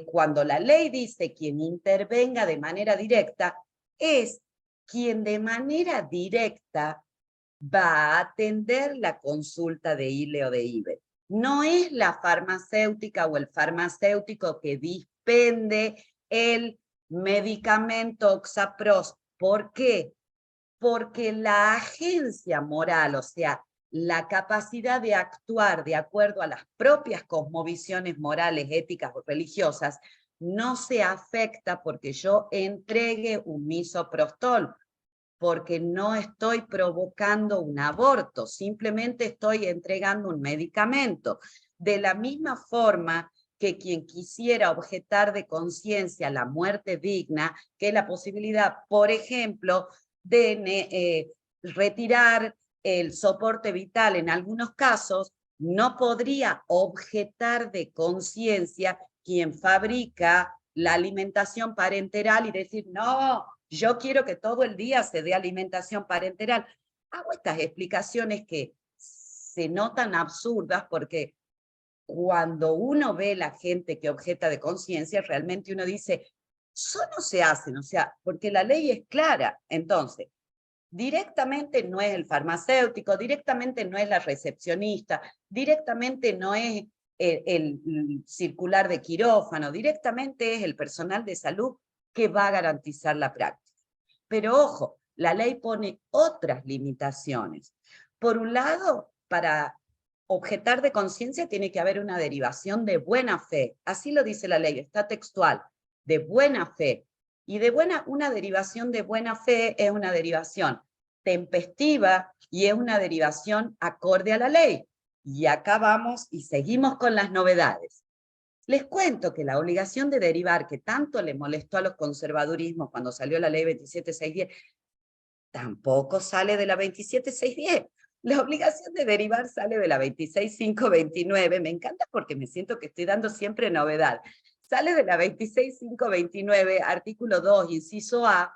cuando la ley dice quien intervenga de manera directa, es quien de manera directa va a atender la consulta de ILE o de IBE. No es la farmacéutica o el farmacéutico que dispende el medicamento Oxapros. ¿Por qué? Porque la agencia moral, o sea, la capacidad de actuar de acuerdo a las propias cosmovisiones morales, éticas o religiosas, no se afecta porque yo entregue un misoprostol, porque no estoy provocando un aborto, simplemente estoy entregando un medicamento. De la misma forma que quien quisiera objetar de conciencia la muerte digna, que es la posibilidad, por ejemplo, de retirar el soporte vital en algunos casos, no podría objetar de conciencia quien fabrica la alimentación parenteral y decir, no, yo quiero que todo el día se dé alimentación parenteral. Hago estas explicaciones que se notan absurdas porque cuando uno ve la gente que objeta de conciencia, realmente uno dice, eso no se hacen, o sea, porque la ley es clara. Entonces, directamente no es el farmacéutico, directamente no es la recepcionista, directamente no es el circular de quirófano, directamente es el personal de salud que va a garantizar la práctica. Pero ojo, la ley pone otras limitaciones. Por un lado, para objetar de conciencia tiene que haber una derivación de buena fe. Así lo dice la ley, está textual, de buena fe. Y una derivación de buena fe es una derivación tempestiva y es una derivación acorde a la ley. Y acá vamos y seguimos con las novedades. Les cuento que la obligación de derivar, que tanto le molestó a los conservadurismos cuando salió la ley 27610, tampoco sale de la 27610. La obligación de derivar sale de la 26529. Me encanta porque me siento que estoy dando siempre novedad. Sale de la 26529, artículo 2, inciso A,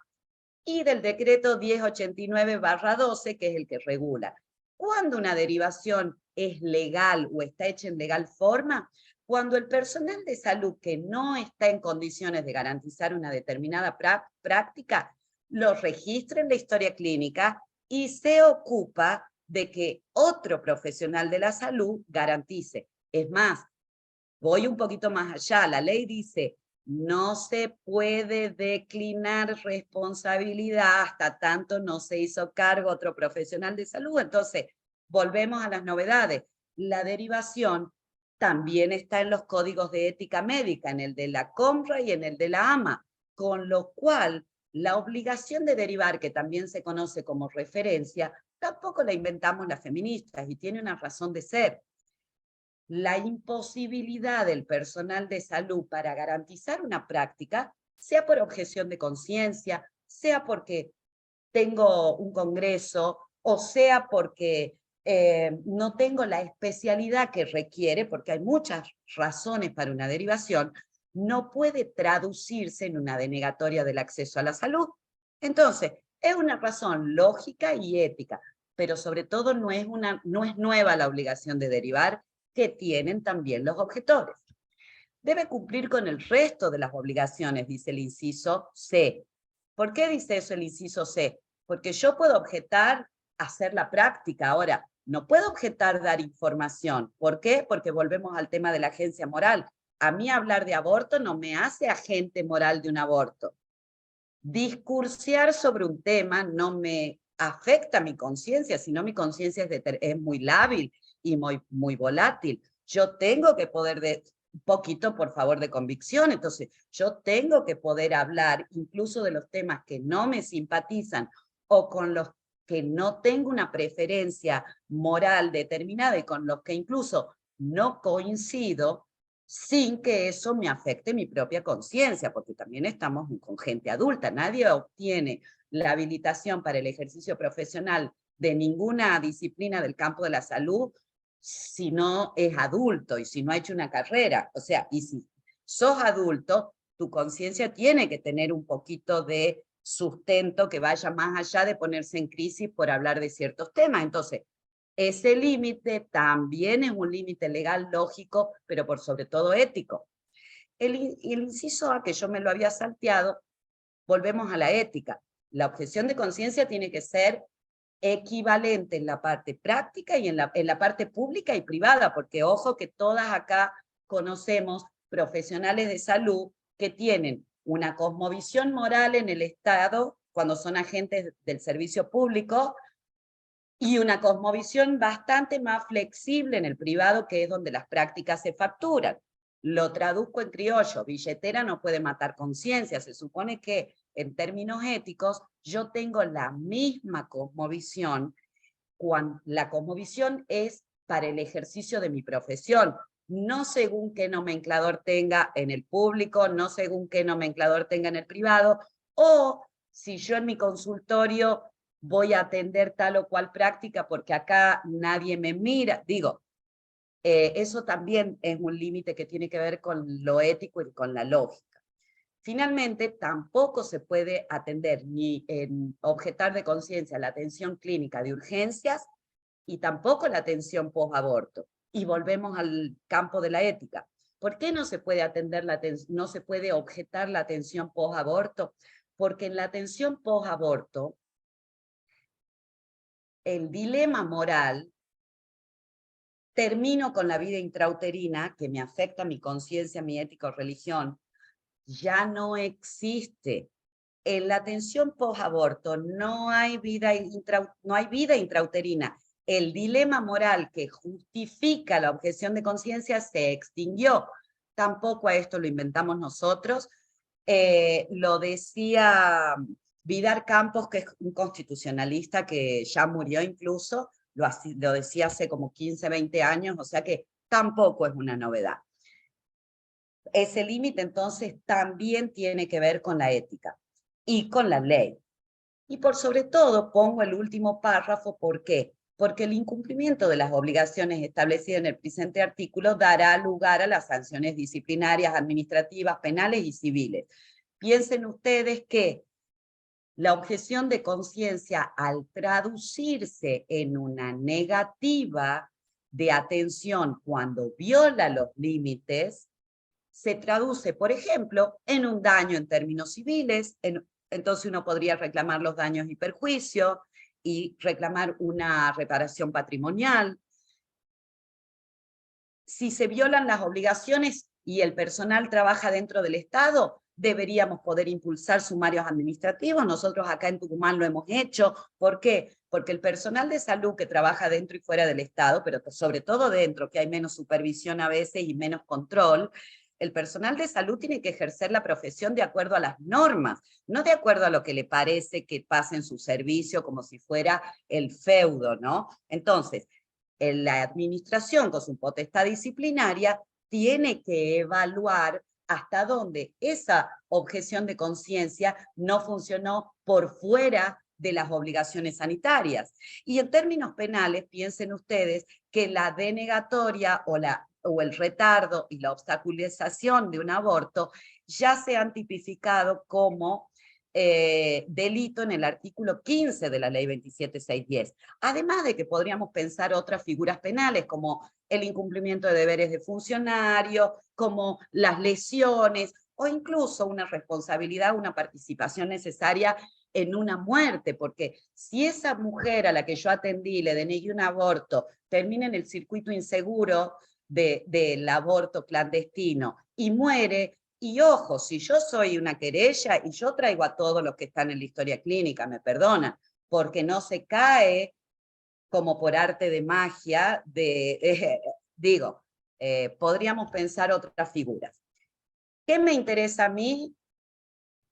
y del decreto 1089/12, que es el que regula. ¿Cuándo una derivación es legal o está hecha en legal forma? Cuando el personal de salud que no está en condiciones de garantizar una determinada práctica, lo registra en la historia clínica y se ocupa de que otro profesional de la salud garantice. Es más, voy un poquito más allá, la ley dice, no se puede declinar responsabilidad hasta tanto no se hizo cargo otro profesional de salud. Entonces, volvemos a las novedades. La derivación también está en los códigos de ética médica, en el de la COMRA y en el de la AMA, con lo cual la obligación de derivar, que también se conoce como referencia, tampoco la inventamos las feministas y tiene una razón de ser. la imposibilidad del personal de salud para garantizar una práctica, sea por objeción de conciencia, sea porque tengo un congreso, o sea porque no tengo la especialidad que requiere, porque hay muchas razones para una derivación, no puede traducirse en una denegatoria del acceso a la salud. Entonces, es una razón lógica y ética, pero sobre todo no es nueva la obligación de derivar que tienen también los objetores. Debe cumplir con el resto de las obligaciones, dice el inciso C. ¿Por qué dice eso el inciso C? Porque yo puedo objetar hacer la práctica. Ahora, no puedo objetar dar información. ¿Por qué? Porque volvemos al tema de la agencia moral. A mí hablar de aborto no me hace agente moral de un aborto. Discursear sobre un tema no me afecta mi conciencia, sino mi conciencia es muy lábil y muy volátil. Yo tengo que poder un poquito, por favor, de convicción. Entonces, yo tengo que poder hablar incluso de los temas que no me simpatizan o con los que no tengo una preferencia moral determinada y con los que incluso no coincido, sin que eso me afecte mi propia conciencia, porque también estamos con gente adulta. Nadie obtiene la habilitación para el ejercicio profesional de ninguna disciplina del campo de la salud si no es adulto y si no ha hecho una carrera. O sea, y si sos adulto, tu conciencia tiene que tener un poquito de sustento que vaya más allá de ponerse en crisis por hablar de ciertos temas. Entonces, ese límite también es un límite legal, lógico, pero por sobre todo ético. El inciso A, que yo me lo había salteado, volvemos a la ética. La objeción de conciencia tiene que ser equivalente en la parte práctica y en la parte pública y privada, porque ojo que todas acá conocemos profesionales de salud que tienen una cosmovisión moral en el Estado, cuando son agentes del servicio público, y una cosmovisión bastante más flexible en el privado, que es donde las prácticas se facturan. Lo traduzco en criollo: billetera no puede matar conciencia. Se supone que en términos éticos yo tengo la misma cosmovisión, cuando la cosmovisión es para el ejercicio de mi profesión, no según qué nomenclador tenga en el público, no según qué nomenclador tenga en el privado, o si yo en mi consultorio voy a atender tal o cual práctica porque acá nadie me mira. Digo, eso también es un límite que tiene que ver con lo ético y con la lógica. Finalmente, tampoco se puede atender ni en objetar de conciencia la atención clínica de urgencias y tampoco la atención post-aborto. Y volvemos al campo de la ética. ¿Por qué no se puede atender no se puede objetar la atención post-aborto? Porque en la atención post-aborto, el dilema moral, termino con la vida intrauterina, que me afecta mi conciencia, mi ética o religión, ya no existe. En la atención post-aborto no hay vida intrauterina. El dilema moral que justifica la objeción de conciencia se extinguió. Tampoco a esto lo inventamos nosotros. Lo decía Vidar Campos, que es un constitucionalista que ya murió incluso, lo decía hace como 15, 20 años, o sea que tampoco es una novedad. Ese límite entonces también tiene que ver con la ética y con la ley. Y por sobre todo pongo el último párrafo, ¿por qué? Porque el incumplimiento de las obligaciones establecidas en el presente artículo dará lugar a las sanciones disciplinarias, administrativas, penales y civiles. Piensen ustedes que la objeción de conciencia, al traducirse en una negativa de atención cuando viola los límites, se traduce, por ejemplo, en un daño en términos civiles. Entonces uno podría reclamar los daños y perjuicios y reclamar una reparación patrimonial. Si se violan las obligaciones y el personal trabaja dentro del Estado, deberíamos poder impulsar sumarios administrativos. Nosotros acá en Tucumán lo hemos hecho. ¿Por qué? Porque el personal de salud que trabaja dentro y fuera del Estado, pero sobre todo dentro, que hay menos supervisión a veces y menos control, el personal de salud tiene que ejercer la profesión de acuerdo a las normas, no de acuerdo a lo que le parece que pase en su servicio, como si fuera el feudo, ¿no? Entonces, la administración, con su potestad disciplinaria, tiene que evaluar hasta dónde esa objeción de conciencia no funcionó por fuera de las obligaciones sanitarias. Y en términos penales, piensen ustedes que la denegatoria o el retardo y la obstaculización de un aborto ya se han tipificado como delito en el artículo 15 de la ley 27610. Además de que podríamos pensar otras figuras penales como el incumplimiento de deberes de funcionario, como las lesiones, o incluso una responsabilidad, una participación necesaria en una muerte, porque si esa mujer a la que yo atendí le denegué un aborto, termina en el circuito inseguro del aborto clandestino y muere, y ojo, si yo soy una querella y yo traigo a todos los que están en la historia clínica, me perdonan, porque no se cae como por arte de magia, podríamos pensar otras figuras. ¿Qué me interesa a mí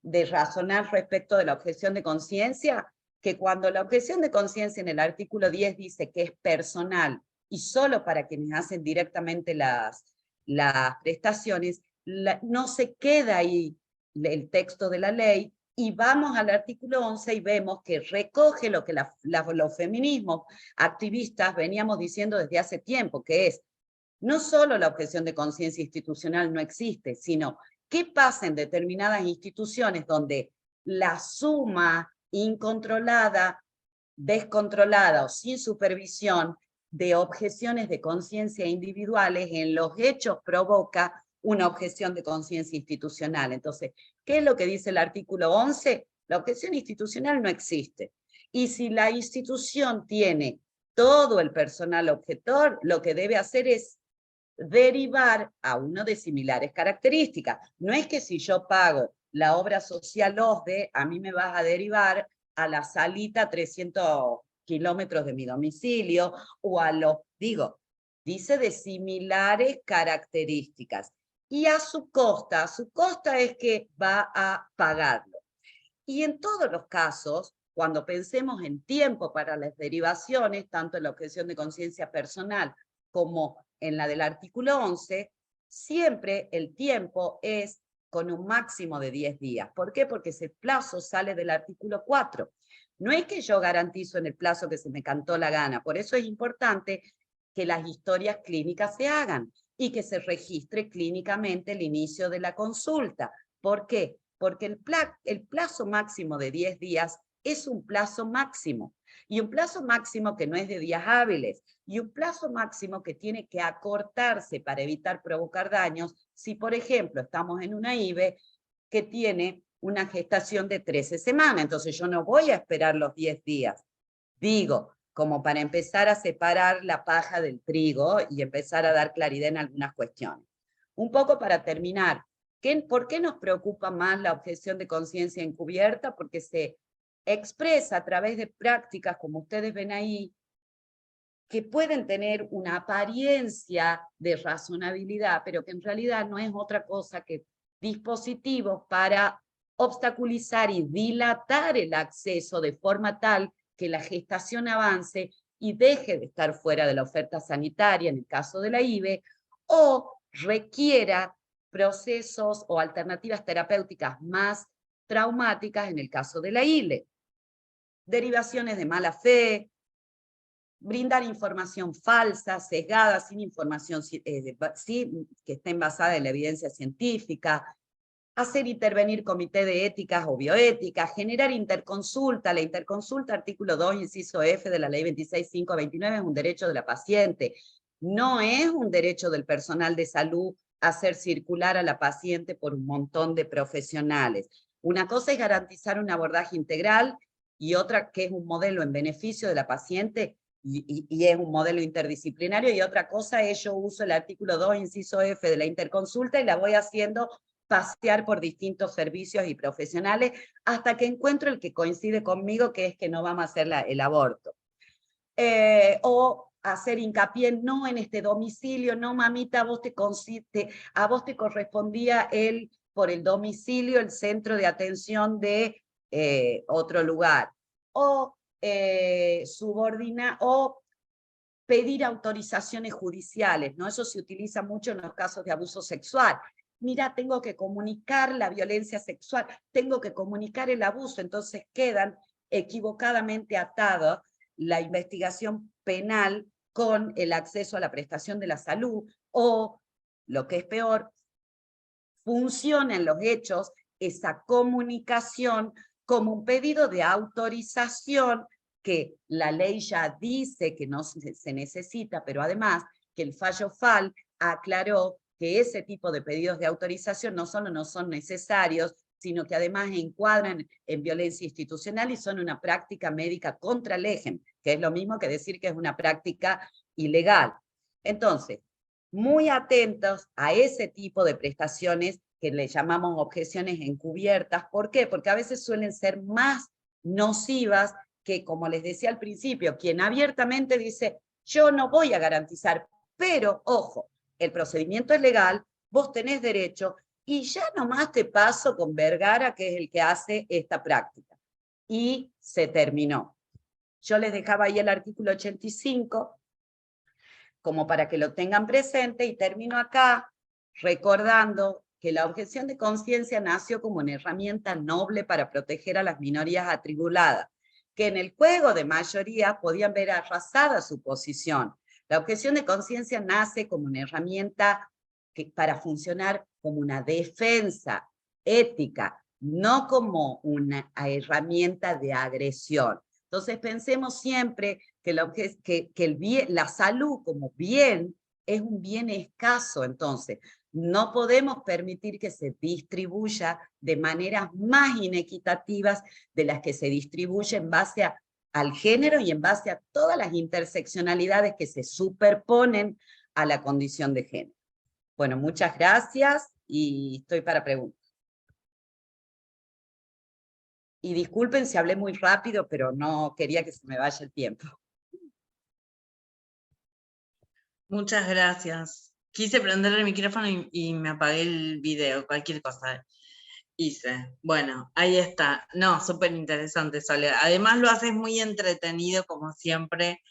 de razonar respecto de la objeción de conciencia? Que cuando la objeción de conciencia en el artículo 10 dice que es personal y solo para quienes hacen directamente las prestaciones, no se queda ahí el texto de la ley, y vamos al artículo 11 y vemos que recoge lo que los feminismos activistas veníamos diciendo desde hace tiempo, que es no solo la objeción de conciencia institucional no existe, sino qué pasa en determinadas instituciones donde la suma incontrolada, descontrolada o sin supervisión de objeciones de conciencia individuales en los hechos provoca una objeción de conciencia institucional. Entonces, ¿qué es lo que dice el artículo 11? La objeción institucional no existe. Y si la institución tiene todo el personal objetor, lo que debe hacer es derivar a uno de similares características. No es que si yo pago la obra social OSDE, a mí me vas a derivar a la salita 300 kilómetros de mi domicilio, o a dice de similares características. Y a su costa es que va a pagarlo. Y en todos los casos, cuando pensemos en tiempo para las derivaciones, tanto en la objeción de conciencia personal como en la del artículo 11, siempre el tiempo es con un máximo de 10 días. ¿Por qué? Porque ese plazo sale del artículo 4. No es que yo garantizo en el plazo que se me cantó la gana, por eso es importante que las historias clínicas se hagan y que se registre clínicamente el inicio de la consulta. ¿Por qué? Porque el plazo máximo de 10 días es un plazo máximo, y un plazo máximo que no es de días hábiles, y un plazo máximo que tiene que acortarse para evitar provocar daños si, por ejemplo, estamos en una IVE que tiene una gestación de 13 semanas, entonces yo no voy a esperar los 10 días. Digo, como para empezar a separar la paja del trigo y empezar a dar claridad en algunas cuestiones. Un poco para terminar, ¿por qué nos preocupa más la objeción de conciencia encubierta? Porque se expresa a través de prácticas, como ustedes ven ahí, que pueden tener una apariencia de razonabilidad, pero que en realidad no es otra cosa que dispositivos para obstaculizar y dilatar el acceso de forma tal que la gestación avance y deje de estar fuera de la oferta sanitaria, en el caso de la IVE, o requiera procesos o alternativas terapéuticas más traumáticas, en el caso de la ILE. Derivaciones de mala fe, brindar información falsa, sesgada, sin información que estén basada en la evidencia científica, hacer intervenir comité de éticas o bioéticas, generar interconsulta. La interconsulta, artículo 2, inciso F de la ley 26529, es un derecho de la paciente. No es un derecho del personal de salud hacer circular a la paciente por un montón de profesionales. Una cosa es garantizar un abordaje integral y otra que es un modelo en beneficio de la paciente y es un modelo interdisciplinario, y otra cosa es yo uso el artículo 2, inciso F de la interconsulta y la voy haciendo pasear por distintos servicios y profesionales hasta que encuentro el que coincide conmigo, que es que no vamos a hacer el aborto. O hacer hincapié no en este domicilio, no mamita, a vos te correspondía por el domicilio el centro de atención de otro lugar. O pedir autorizaciones judiciales, ¿no? Eso se utiliza mucho en los casos de abuso sexual. Mira, tengo que comunicar la violencia sexual, tengo que comunicar el abuso, entonces quedan equivocadamente atados la investigación penal con el acceso a la prestación de la salud, o, lo que es peor, funciona en los hechos esa comunicación como un pedido de autorización que la ley ya dice que no se necesita, pero además que el fallo FAL aclaró que ese tipo de pedidos de autorización no solo no son necesarios, sino que además encuadran en violencia institucional y son una práctica médica contra lege, que es lo mismo que decir que es una práctica ilegal. Entonces, muy atentos a ese tipo de prestaciones que le llamamos objeciones encubiertas. ¿Por qué? Porque a veces suelen ser más nocivas que, como les decía al principio, quien abiertamente dice, yo no voy a garantizar, pero, ojo, el procedimiento es legal, vos tenés derecho, y ya nomás te paso con Vergara, que es el que hace esta práctica. Y se terminó. Yo les dejaba ahí el artículo 85, como para que lo tengan presente, y termino acá recordando que la objeción de conciencia nació como una herramienta noble para proteger a las minorías atribuladas, que en el juego de mayoría podían ver arrasada su posición. La objeción de conciencia nace como una herramienta para funcionar como una defensa ética, no como una herramienta de agresión. Entonces pensemos siempre que la salud como bien es un bien escaso, entonces no podemos permitir que se distribuya de maneras más inequitativas de las que se distribuye en base al género y en base a todas las interseccionalidades que se superponen a la condición de género. Bueno, muchas gracias y estoy para preguntas. Y disculpen si hablé muy rápido, pero no quería que se me vaya el tiempo. Muchas gracias. Quise prender el micrófono y me apagué el video, cualquier cosa hice. Bueno, ahí está. No, súper interesante, Soledad. Además lo haces muy entretenido, como siempre.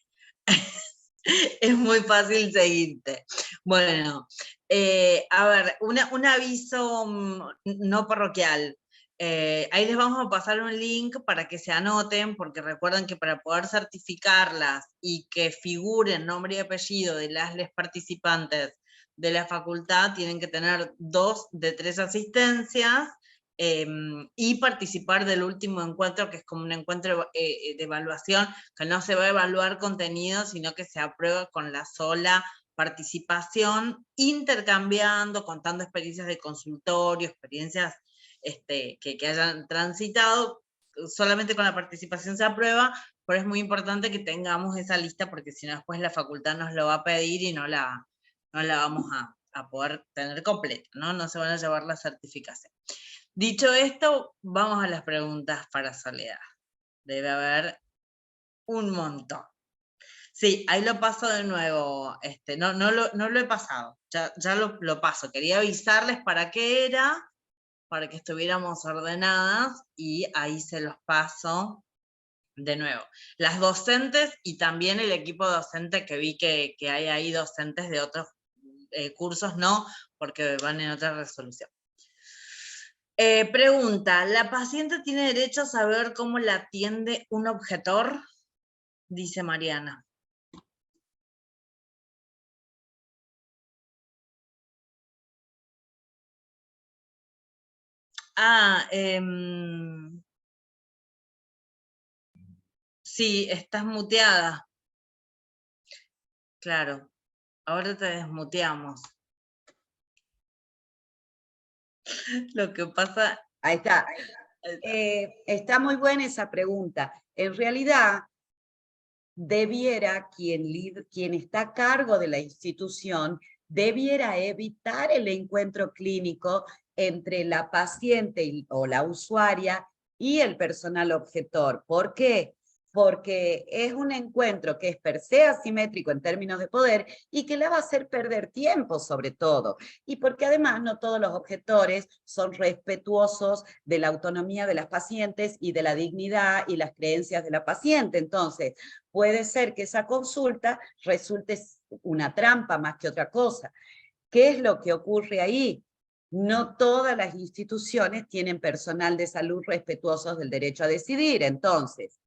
Es muy fácil seguirte. Bueno, a ver, un aviso no parroquial. Ahí les vamos a pasar un link para que se anoten, porque recuerden que para poder certificarlas y que figuren nombre y apellido de las participantes de la facultad, tienen que tener 2 de 3 asistencias y participar del último encuentro, que es como un encuentro de evaluación, que no se va a evaluar contenido, sino que se aprueba con la sola participación, intercambiando, contando experiencias de consultorio, experiencias que hayan transitado. Solamente con la participación se aprueba, pero es muy importante que tengamos esa lista, porque si no después la facultad nos lo va a pedir y no la vamos a poder tener completa, ¿no? No se van a llevar la certificación. Dicho esto, vamos a las preguntas para Soledad. Debe haber un montón. Sí, ahí lo paso de nuevo. No lo he pasado, ya lo paso. Quería avisarles para qué era, para que estuviéramos ordenadas, y ahí se los paso de nuevo. Las docentes y también el equipo docente, que vi que hay ahí docentes de otros cursos, no, porque van en otra resolución. Pregunta, ¿la paciente tiene derecho a saber cómo la atiende un objetor? Dice Mariana. Sí, estás muteada. Claro, ahora te desmuteamos. Lo que pasa... Ahí está. Está muy buena esa pregunta. En realidad, debiera quien está a cargo de la institución, debiera evitar el encuentro clínico entre la paciente o la usuaria y el personal objetor. ¿Por qué? porque es un encuentro que es per se asimétrico en términos de poder y que le va a hacer perder tiempo sobre todo, y porque además no todos los objetores son respetuosos de la autonomía de las pacientes y de la dignidad y las creencias de la paciente. Entonces, puede ser que esa consulta resulte una trampa más que otra cosa. ¿Qué es lo que ocurre ahí? No todas las instituciones tienen personal de salud respetuosos del derecho a decidir. Entonces,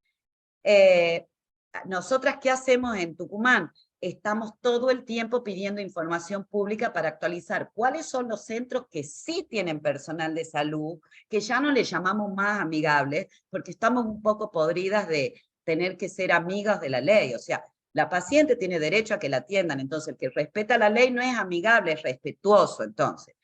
nosotras, ¿qué hacemos en Tucumán? Estamos todo el tiempo pidiendo información pública para actualizar cuáles son los centros que sí tienen personal de salud, que ya no le llamamos más amigables, porque estamos un poco podridas de tener que ser amigas de la ley. O sea, la paciente tiene derecho a que la atiendan, entonces el que respeta la ley no es amigable, es respetuoso. Entonces,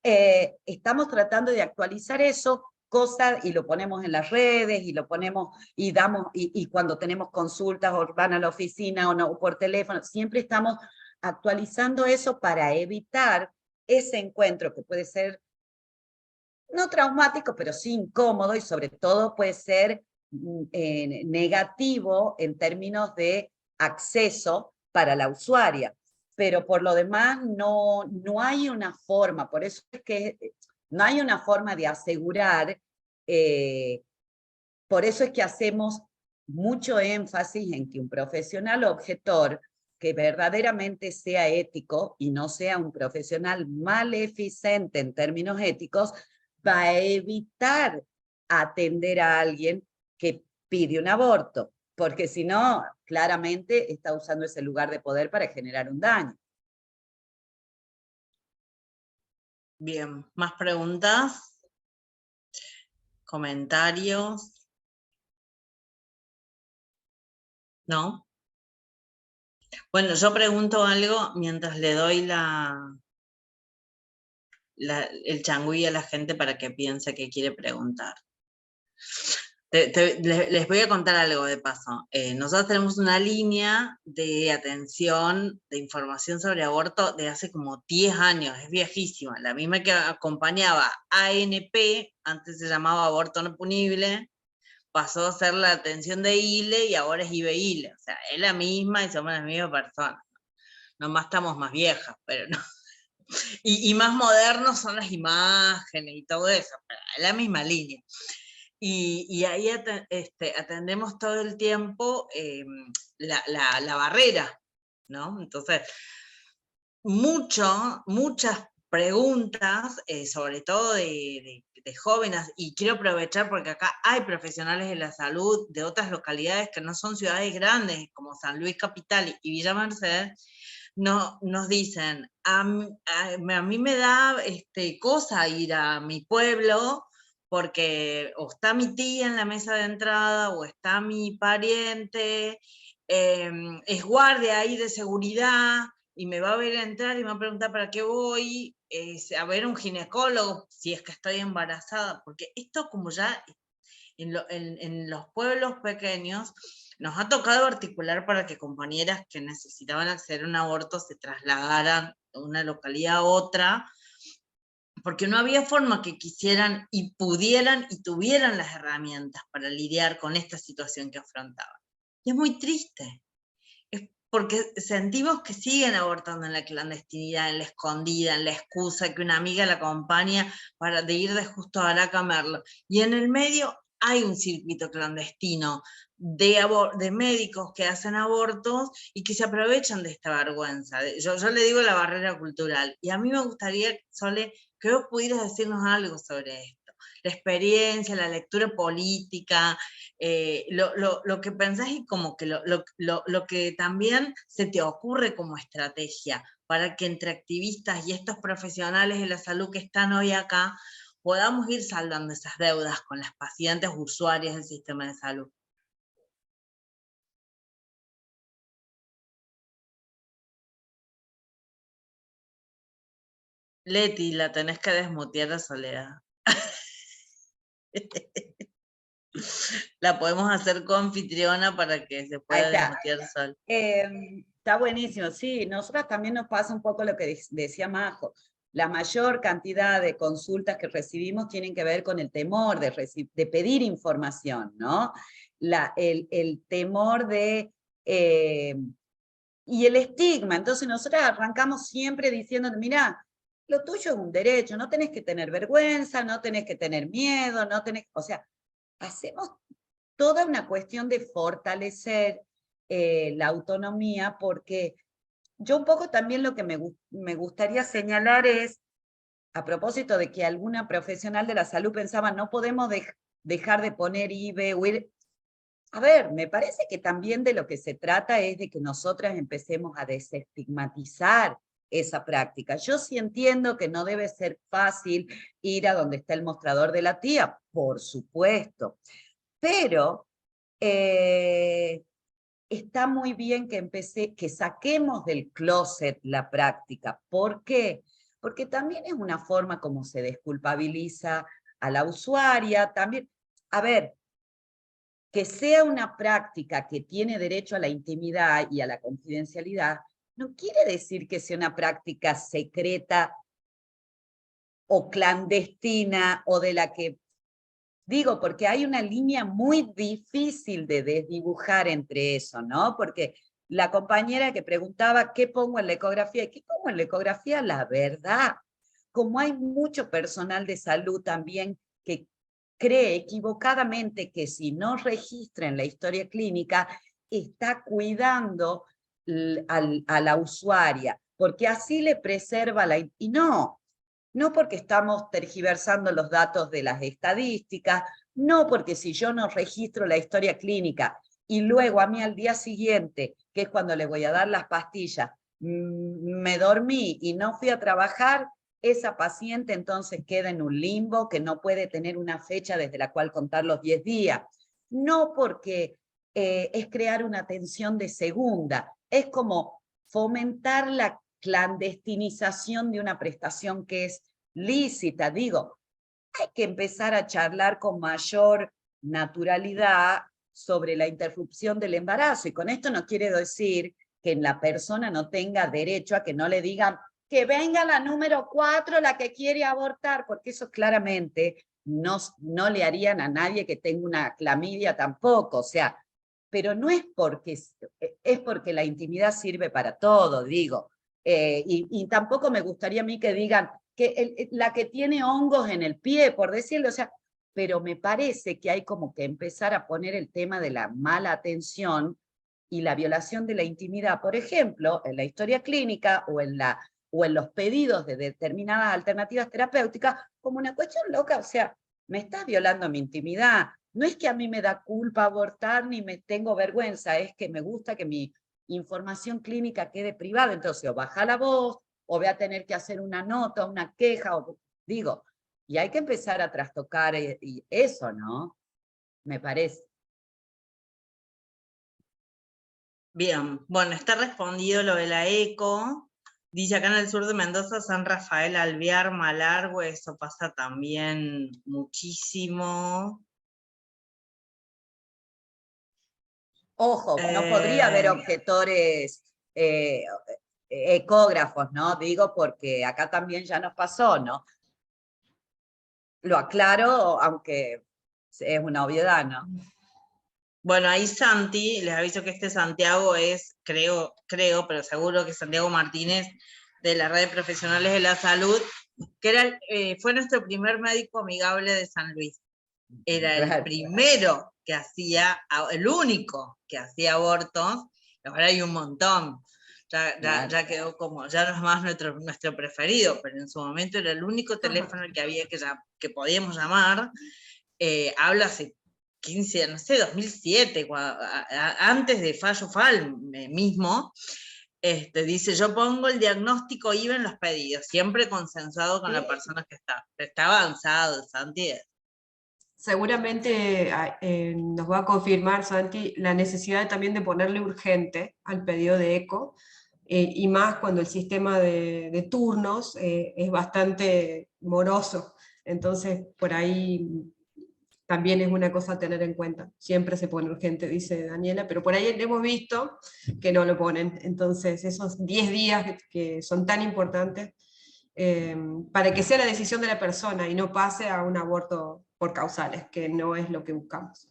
estamos tratando de actualizar eso, cosas, y lo ponemos en las redes, y lo ponemos, y damos, y cuando tenemos consultas, o van a la oficina, o no, por teléfono, siempre estamos actualizando eso para evitar ese encuentro que puede ser, no traumático, pero sí incómodo, y sobre todo puede ser negativo en términos de acceso para la usuaria. Pero por lo demás no hay una forma, por eso es que no hay una forma de asegurar, por eso es que hacemos mucho énfasis en que un profesional objetor que verdaderamente sea ético y no sea un profesional maleficente en términos éticos, va a evitar atender a alguien que pide un aborto, porque si no, claramente está usando ese lugar de poder para generar un daño. Bien, ¿más preguntas? ¿Comentarios? ¿No? Bueno, yo pregunto algo mientras le doy el changüí a la gente para que piense que quiere preguntar. Les voy a contar algo de paso. Nosotros tenemos una línea de atención, de información sobre aborto de hace como 10 años, es viejísima, la misma que acompañaba ANP, antes se llamaba Aborto No Punible, pasó a ser la atención de ILE y ahora es IBE-ILE, o sea, es la misma y somos las mismas personas. Nomás estamos más viejas, pero no. Y más modernos son las imágenes y todo eso, pero es la misma línea. Y ahí atendemos todo el tiempo la barrera, ¿no? Entonces, muchas preguntas, sobre todo de jóvenes, y quiero aprovechar porque acá hay profesionales de la salud de otras localidades que no son ciudades grandes, como San Luis Capital y Villa Mercedes, nos dicen, a mí me da cosa ir a mi pueblo, porque o está mi tía en la mesa de entrada, o está mi pariente, es guardia ahí de seguridad, y me va a ver entrar y me va a preguntar para qué voy, a ver un ginecólogo, si es que estoy embarazada, porque esto como ya en los pueblos pequeños nos ha tocado articular para que compañeras que necesitaban acceder a un aborto se trasladaran de una localidad a otra, porque no había forma que quisieran y pudieran y tuvieran las herramientas para lidiar con esta situación que afrontaban. Y es muy triste, porque sentimos que siguen abortando en la clandestinidad, en la escondida, en la excusa, que una amiga la acompaña de ir de justo a Araca Merlo. Y en el medio hay un circuito clandestino de médicos que hacen abortos y que se aprovechan de esta vergüenza. Yo le digo la barrera cultural. Y a mí me gustaría, Sole, que vos pudieras decirnos algo sobre esto. La experiencia, la lectura política, lo que pensás y como que lo que también se te ocurre como estrategia para que entre activistas y estos profesionales de la salud que están hoy acá podamos ir saldando esas deudas con las pacientes usuarias del sistema de salud. Leti, la tenés que desmutear a Soledad. La podemos hacer coanfitriona para que se pueda desmutear sola. Está buenísimo, sí. Nosotras también nos pasa un poco lo que decía Majo. La mayor cantidad de consultas que recibimos tienen que ver con el temor de pedir información, ¿no? el temor de... y el estigma. Entonces nosotros arrancamos siempre diciendo, mira, lo tuyo es un derecho, no tenés que tener vergüenza, no tenés que tener miedo, no tenés, o sea, hacemos toda una cuestión de fortalecer la autonomía, porque yo un poco también lo que me gustaría señalar es, a propósito de que alguna profesional de la salud pensaba, no podemos dejar de poner IVE o ir... A ver, me parece que también de lo que se trata es de que nosotras empecemos a desestigmatizar esa práctica. Yo sí entiendo que no debe ser fácil ir a donde está el mostrador de la tía, por supuesto, pero está muy bien que saquemos del closet la práctica. ¿Por qué? Porque también es una forma como se desculpabiliza a la usuaria, también, a ver, que sea una práctica que tiene derecho a la intimidad y a la confidencialidad, no quiere decir que sea una práctica secreta o clandestina o de la que... Digo, porque hay una línea muy difícil de desdibujar entre eso, ¿no? Porque la compañera que preguntaba, ¿qué pongo en la ecografía? ¿Qué pongo en la ecografía? La verdad. Como hay mucho personal de salud también que cree equivocadamente que si no registra en la historia clínica, está cuidando a la usuaria, porque así le preserva la... Y no porque estamos tergiversando los datos de las estadísticas, no porque si yo no registro la historia clínica y luego a mí al día siguiente, que es cuando le voy a dar las pastillas, me dormí y no fui a trabajar, esa paciente entonces queda en un limbo que no puede tener una fecha desde la cual contar los 10 días. No porque es crear una atención de segunda, es como fomentar la clandestinización de una prestación que es lícita. Digo, hay que empezar a charlar con mayor naturalidad sobre la interrupción del embarazo, y con esto no quiere decir que la persona no tenga derecho a que no le digan que venga la número 4, la que quiere abortar, porque eso claramente no le harían a nadie que tenga una clamidia tampoco, o sea, pero no es porque, es porque la intimidad sirve para todo, digo. Y tampoco me gustaría a mí que digan que la que tiene hongos en el pie, por decirlo, o sea, pero me parece que hay como que empezar a poner el tema de la mala atención y la violación de la intimidad, por ejemplo, en la historia clínica o en los pedidos de determinadas alternativas terapéuticas, como una cuestión loca, o sea, me estás violando mi intimidad. No es que a mí me da culpa abortar ni me tengo vergüenza, es que me gusta que mi información clínica quede privada, entonces o baja la voz, o voy a tener que hacer una nota, una queja, o digo, y hay que empezar a trastocar y eso, ¿no? Me parece. Bien, bueno, está respondido lo de la eco. Dice acá en el sur de Mendoza, San Rafael, Alvear, Malargüe, eso pasa también muchísimo. Ojo, no podría haber objetores ecógrafos, ¿no? Digo, porque acá también ya nos pasó, ¿no? Lo aclaro, aunque es una obviedad, ¿no? Bueno, ahí Santi, les aviso que este Santiago es, creo, pero seguro que Santiago Martínez, de la Red de Profesionales de la Salud, que fue nuestro primer médico amigable de San Luis. Era el primero que hacía, el único que hacía abortos, ahora hay un montón. Ya quedó como, ya no es más nuestro preferido, pero en su momento era el único teléfono que había que podíamos llamar. Habla hace 15, no sé, 2007, antes de Fallo Fal mismo, dice, yo pongo el diagnóstico IVA en los pedidos, siempre consensuado con la persona que está avanzado, Santi. Seguramente nos va a confirmar, Santi, la necesidad también de ponerle urgente al pedido de eco, y más cuando el sistema de turnos es bastante moroso. Entonces, por ahí también es una cosa a tener en cuenta. Siempre se pone urgente, dice Daniela, pero por ahí hemos visto que no lo ponen. Entonces, esos 10 días que son tan importantes, para que sea la decisión de la persona y no pase a un aborto por causales, que no es lo que buscamos.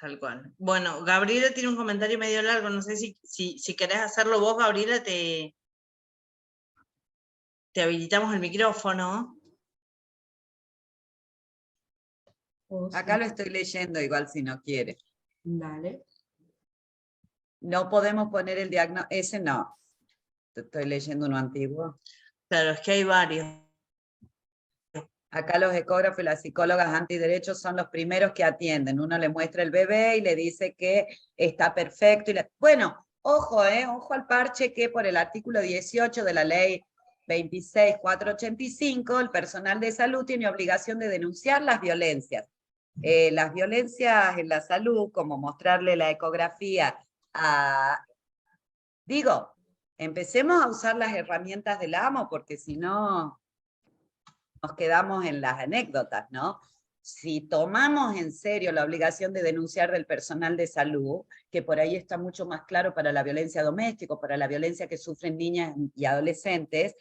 Tal cual. Bueno, Gabriela tiene un comentario medio largo, no sé si querés hacerlo vos, Gabriela, te habilitamos el micrófono. Acá lo estoy leyendo igual si no quiere. Dale. No podemos poner el diagnóstico, ese no. Estoy leyendo uno antiguo. Claro, es que hay varios. Acá los ecógrafos y las psicólogas antiderechos son los primeros que atienden. Uno le muestra el bebé y le dice que está perfecto. Bueno, ojo al parche que por el artículo 18 de la ley 26.485, el personal de salud tiene obligación de denunciar las violencias. Las violencias en la salud, como mostrarle la ecografía a... Digo, empecemos a usar las herramientas del amo, porque si no nos quedamos en las anécdotas, ¿no? Si tomamos en serio la obligación de denunciar del personal de salud, que por ahí está mucho más claro para la violencia doméstica, para la violencia que sufren niñas y adolescentes,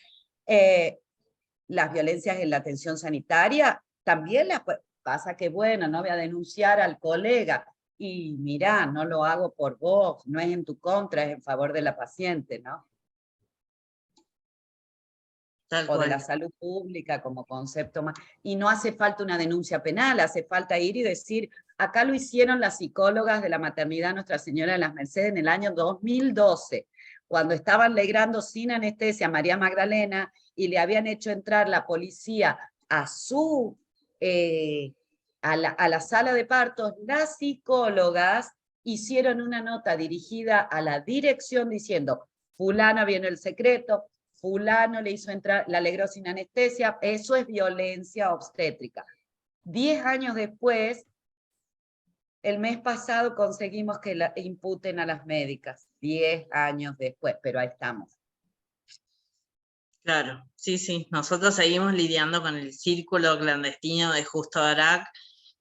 las violencias en la atención sanitaria, también las pasa que, bueno, no voy a denunciar al colega, y mirá, no lo hago por vos, no es en tu contra, es en favor de la paciente, ¿no? Tal o de cual. la salud pública como concepto más. Y no hace falta una denuncia penal, hace falta ir y decir, acá lo hicieron las psicólogas de la maternidad Nuestra Señora de las Mercedes en el año 2012, cuando estaban legrando sin anestesia a María Magdalena y le habían hecho entrar la policía a su... a la sala de partos, las psicólogas hicieron una nota dirigida a la dirección diciendo, fulana viene el secreto, fulano le hizo entrar, la alegró sin anestesia, eso es violencia obstétrica. 10 años después, el mes pasado conseguimos que la imputen a las médicas, 10 años después, pero ahí estamos. Claro, sí, sí. Nosotros seguimos lidiando con el círculo clandestino de Justo Arac,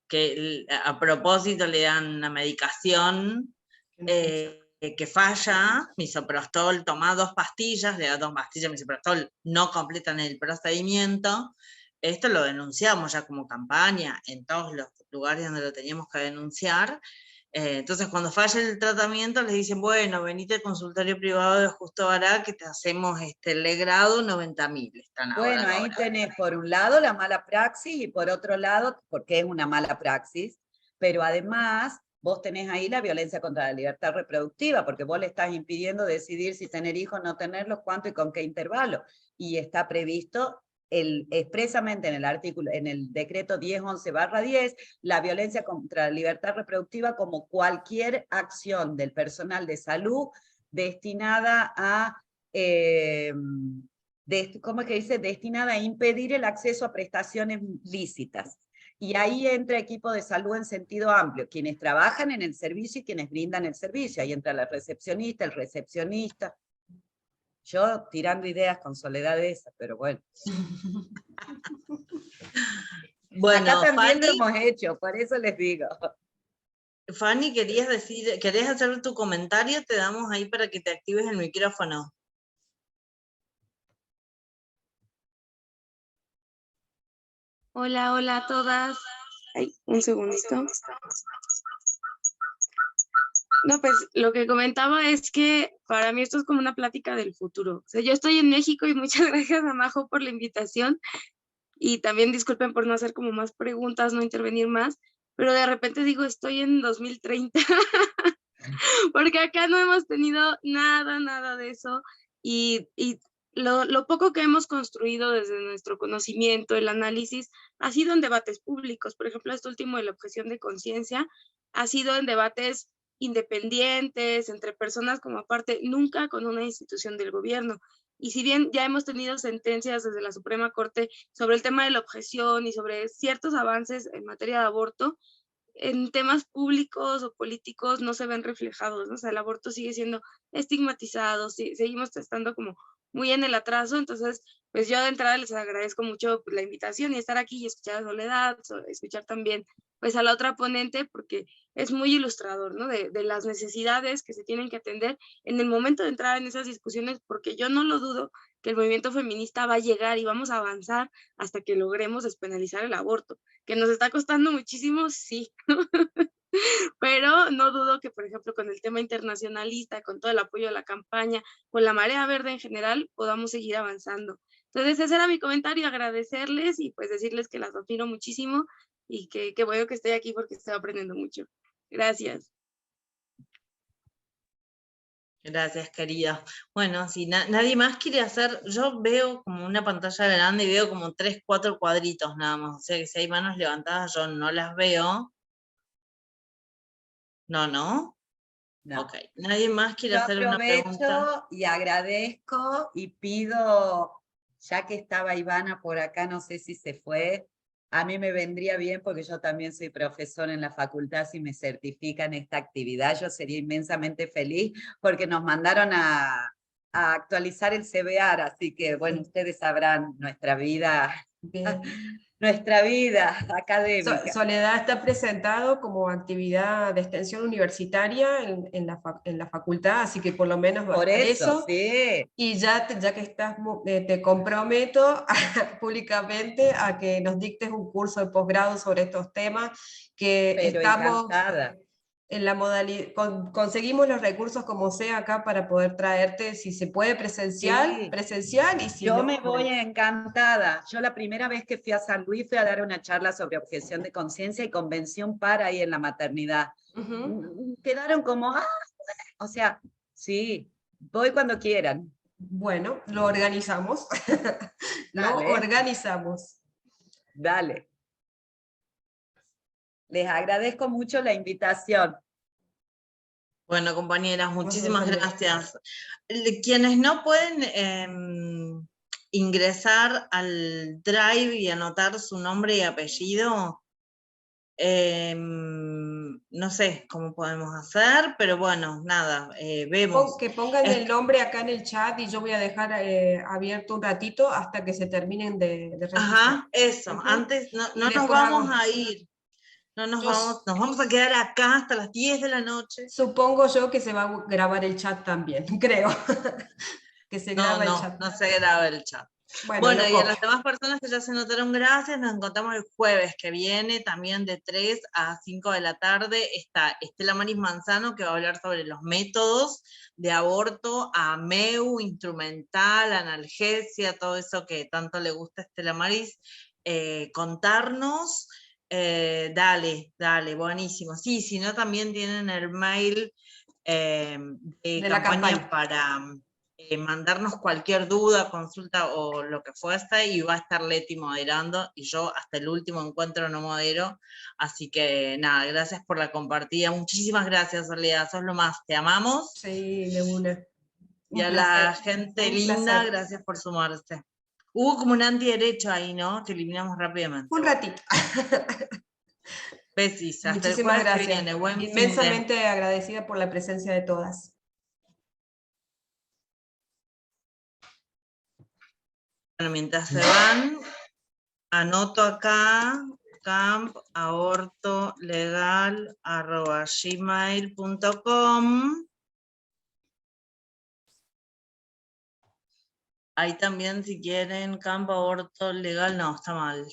que a propósito le dan una medicación que falla, misoprostol, toma 2 pastillas, le da 2 pastillas de misoprostol, no completan el procedimiento. Esto lo denunciamos ya como campaña en todos los lugares donde lo teníamos que denunciar. Entonces, cuando falla el tratamiento, les dicen, bueno, venite al consultorio privado de Justo Arac, que te hacemos el legrado, 90.000 están ahora. Bueno, ahí tenés por un lado la mala praxis y por otro lado, porque es una mala praxis, pero además vos tenés ahí la violencia contra la libertad reproductiva, porque vos le estás impidiendo decidir si tener hijos, no tenerlos, cuánto y con qué intervalo. Y está previsto expresamente en el artículo, en el decreto 1011/10, la violencia contra la libertad reproductiva como cualquier acción del personal de salud destinada a, ¿cómo es que dice? Destinada a impedir el acceso a prestaciones lícitas. Y ahí entra equipo de salud en sentido amplio, quienes trabajan en el servicio y quienes brindan el servicio. Ahí entra la recepcionista, el recepcionista. Yo tirando ideas con soledad de esa, pero bueno. Bueno, acá también Fanny, lo hemos hecho, por eso les digo. Fanny, ¿querés hacer tu comentario? Te damos ahí para que te actives el micrófono. Hola, hola a todas. Ay, un segundito. No, pues lo que comentaba es que para mí esto es como una plática del futuro. O sea, yo estoy en México y muchas gracias a Majo por la invitación. Y también disculpen por no hacer como más preguntas, no intervenir más, pero de repente digo, estoy en 2030, porque acá no hemos tenido nada de eso. Y lo poco que hemos construido desde nuestro conocimiento, el análisis, ha sido en debates públicos. Por ejemplo, este último de la objeción de conciencia ha sido en debates independientes, entre personas como aparte, nunca con una institución del gobierno. Y si bien ya hemos tenido sentencias desde la Suprema Corte sobre el tema de la objeción y sobre ciertos avances en materia de aborto, en temas públicos o políticos no se ven reflejados, ¿no? O sea, el aborto sigue siendo estigmatizado, seguimos estando como muy en el atraso. Entonces, pues yo de entrada les agradezco mucho la invitación y estar aquí y escuchar a Soledad, escuchar también pues a la otra ponente, porque es muy ilustrador, ¿no? De las necesidades que se tienen que atender en el momento de entrar en esas discusiones, porque yo no lo dudo que el movimiento feminista va a llegar y vamos a avanzar hasta que logremos despenalizar el aborto, que nos está costando muchísimo, sí. Pero no dudo que, por ejemplo, con el tema internacionalista, con todo el apoyo de la campaña, con la marea verde en general, podamos seguir avanzando. Entonces, ese era mi comentario, agradecerles y pues decirles que las admiro muchísimo y que bueno que estoy aquí porque estoy aprendiendo mucho. Gracias. Gracias, querida. Bueno, si nadie más quiere hacer, yo veo como una pantalla grande y veo como 3, 4 cuadritos nada más, o sea que si hay manos levantadas yo no las veo. No, ¿no? No. Ok, ¿nadie más quiere Yo hacer una pregunta? aprovecho y agradezco y pido, ya que estaba Ivana por acá, no sé si se fue, a mí me vendría bien porque yo también soy profesora en la facultad, si me certifican esta actividad, yo sería inmensamente feliz porque nos mandaron a actualizar el CBAR, así que bueno, ustedes sabrán nuestra vida, Bien. nuestra vida académica. Soledad está presentado como actividad de extensión universitaria en la facultad, así que por lo menos va a Por estar eso, eso. sí. Y ya, ya que estás, te comprometo públicamente a que nos dictes un curso de posgrado sobre estos temas, que Pero estamos encantada. en la modalidad, conseguimos los recursos como sea acá para poder traerte, si se puede presencial, Sí. presencial, y si Yo no, me voy bueno. encantada. Yo la primera vez que fui a San Luis fui a dar una charla sobre objeción de conciencia y convención para ahí en la maternidad. Quedaron como, o sea, sí, voy cuando quieran. Bueno, lo organizamos. Lo Dale, organizamos. dale. Les agradezco mucho la invitación. Bueno, compañeras, muchísimas también. gracias. Quienes no pueden ingresar al Drive y anotar su nombre y apellido, no sé cómo podemos hacer, pero bueno, nada, vemos. Que pongan el nombre acá en el chat y yo voy a dejar abierto un ratito hasta que se terminen de registrar. Ajá, eso, antes no nos vamos a ir. No nos vamos a quedar acá hasta las 10 de la noche. Supongo yo que se va a grabar el chat también, creo. Que se graba el chat. No se graba el chat. Bueno, y a las demás personas que ya se notaron, gracias. Nos encontramos el jueves que viene, también de 3 a 5 de la tarde. Está Estela Maris Manzano, que va a hablar sobre los métodos de aborto, AMEU, instrumental, analgesia, todo eso que tanto le gusta a Estela Maris, contarnos. Dale, buenísimo. Sí, si no, también tienen el mail de campaña para mandarnos cualquier duda, consulta o lo que fuese, y va a estar Leti moderando, y yo hasta el último encuentro no modero, así que nada, gracias por la compartida, muchísimas gracias, Soledad, sos lo más, te amamos. Sí, de una. Y a la gente linda, gracias por sumarse. Hubo como un antiderecho ahí, ¿no? Que eliminamos rápidamente. Un ratito. Besis, hasta Muchísimas el jueves gracias. que viene. Buen Inmensamente agradecida por la presencia de todas. Bueno, mientras se van, anoto acá campabortolegal@gmail.com. Ahí también, si quieren, campo aborto legal, no, está mal.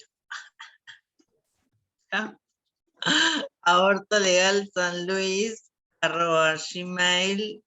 Aborto legal San Luis @gmail.com.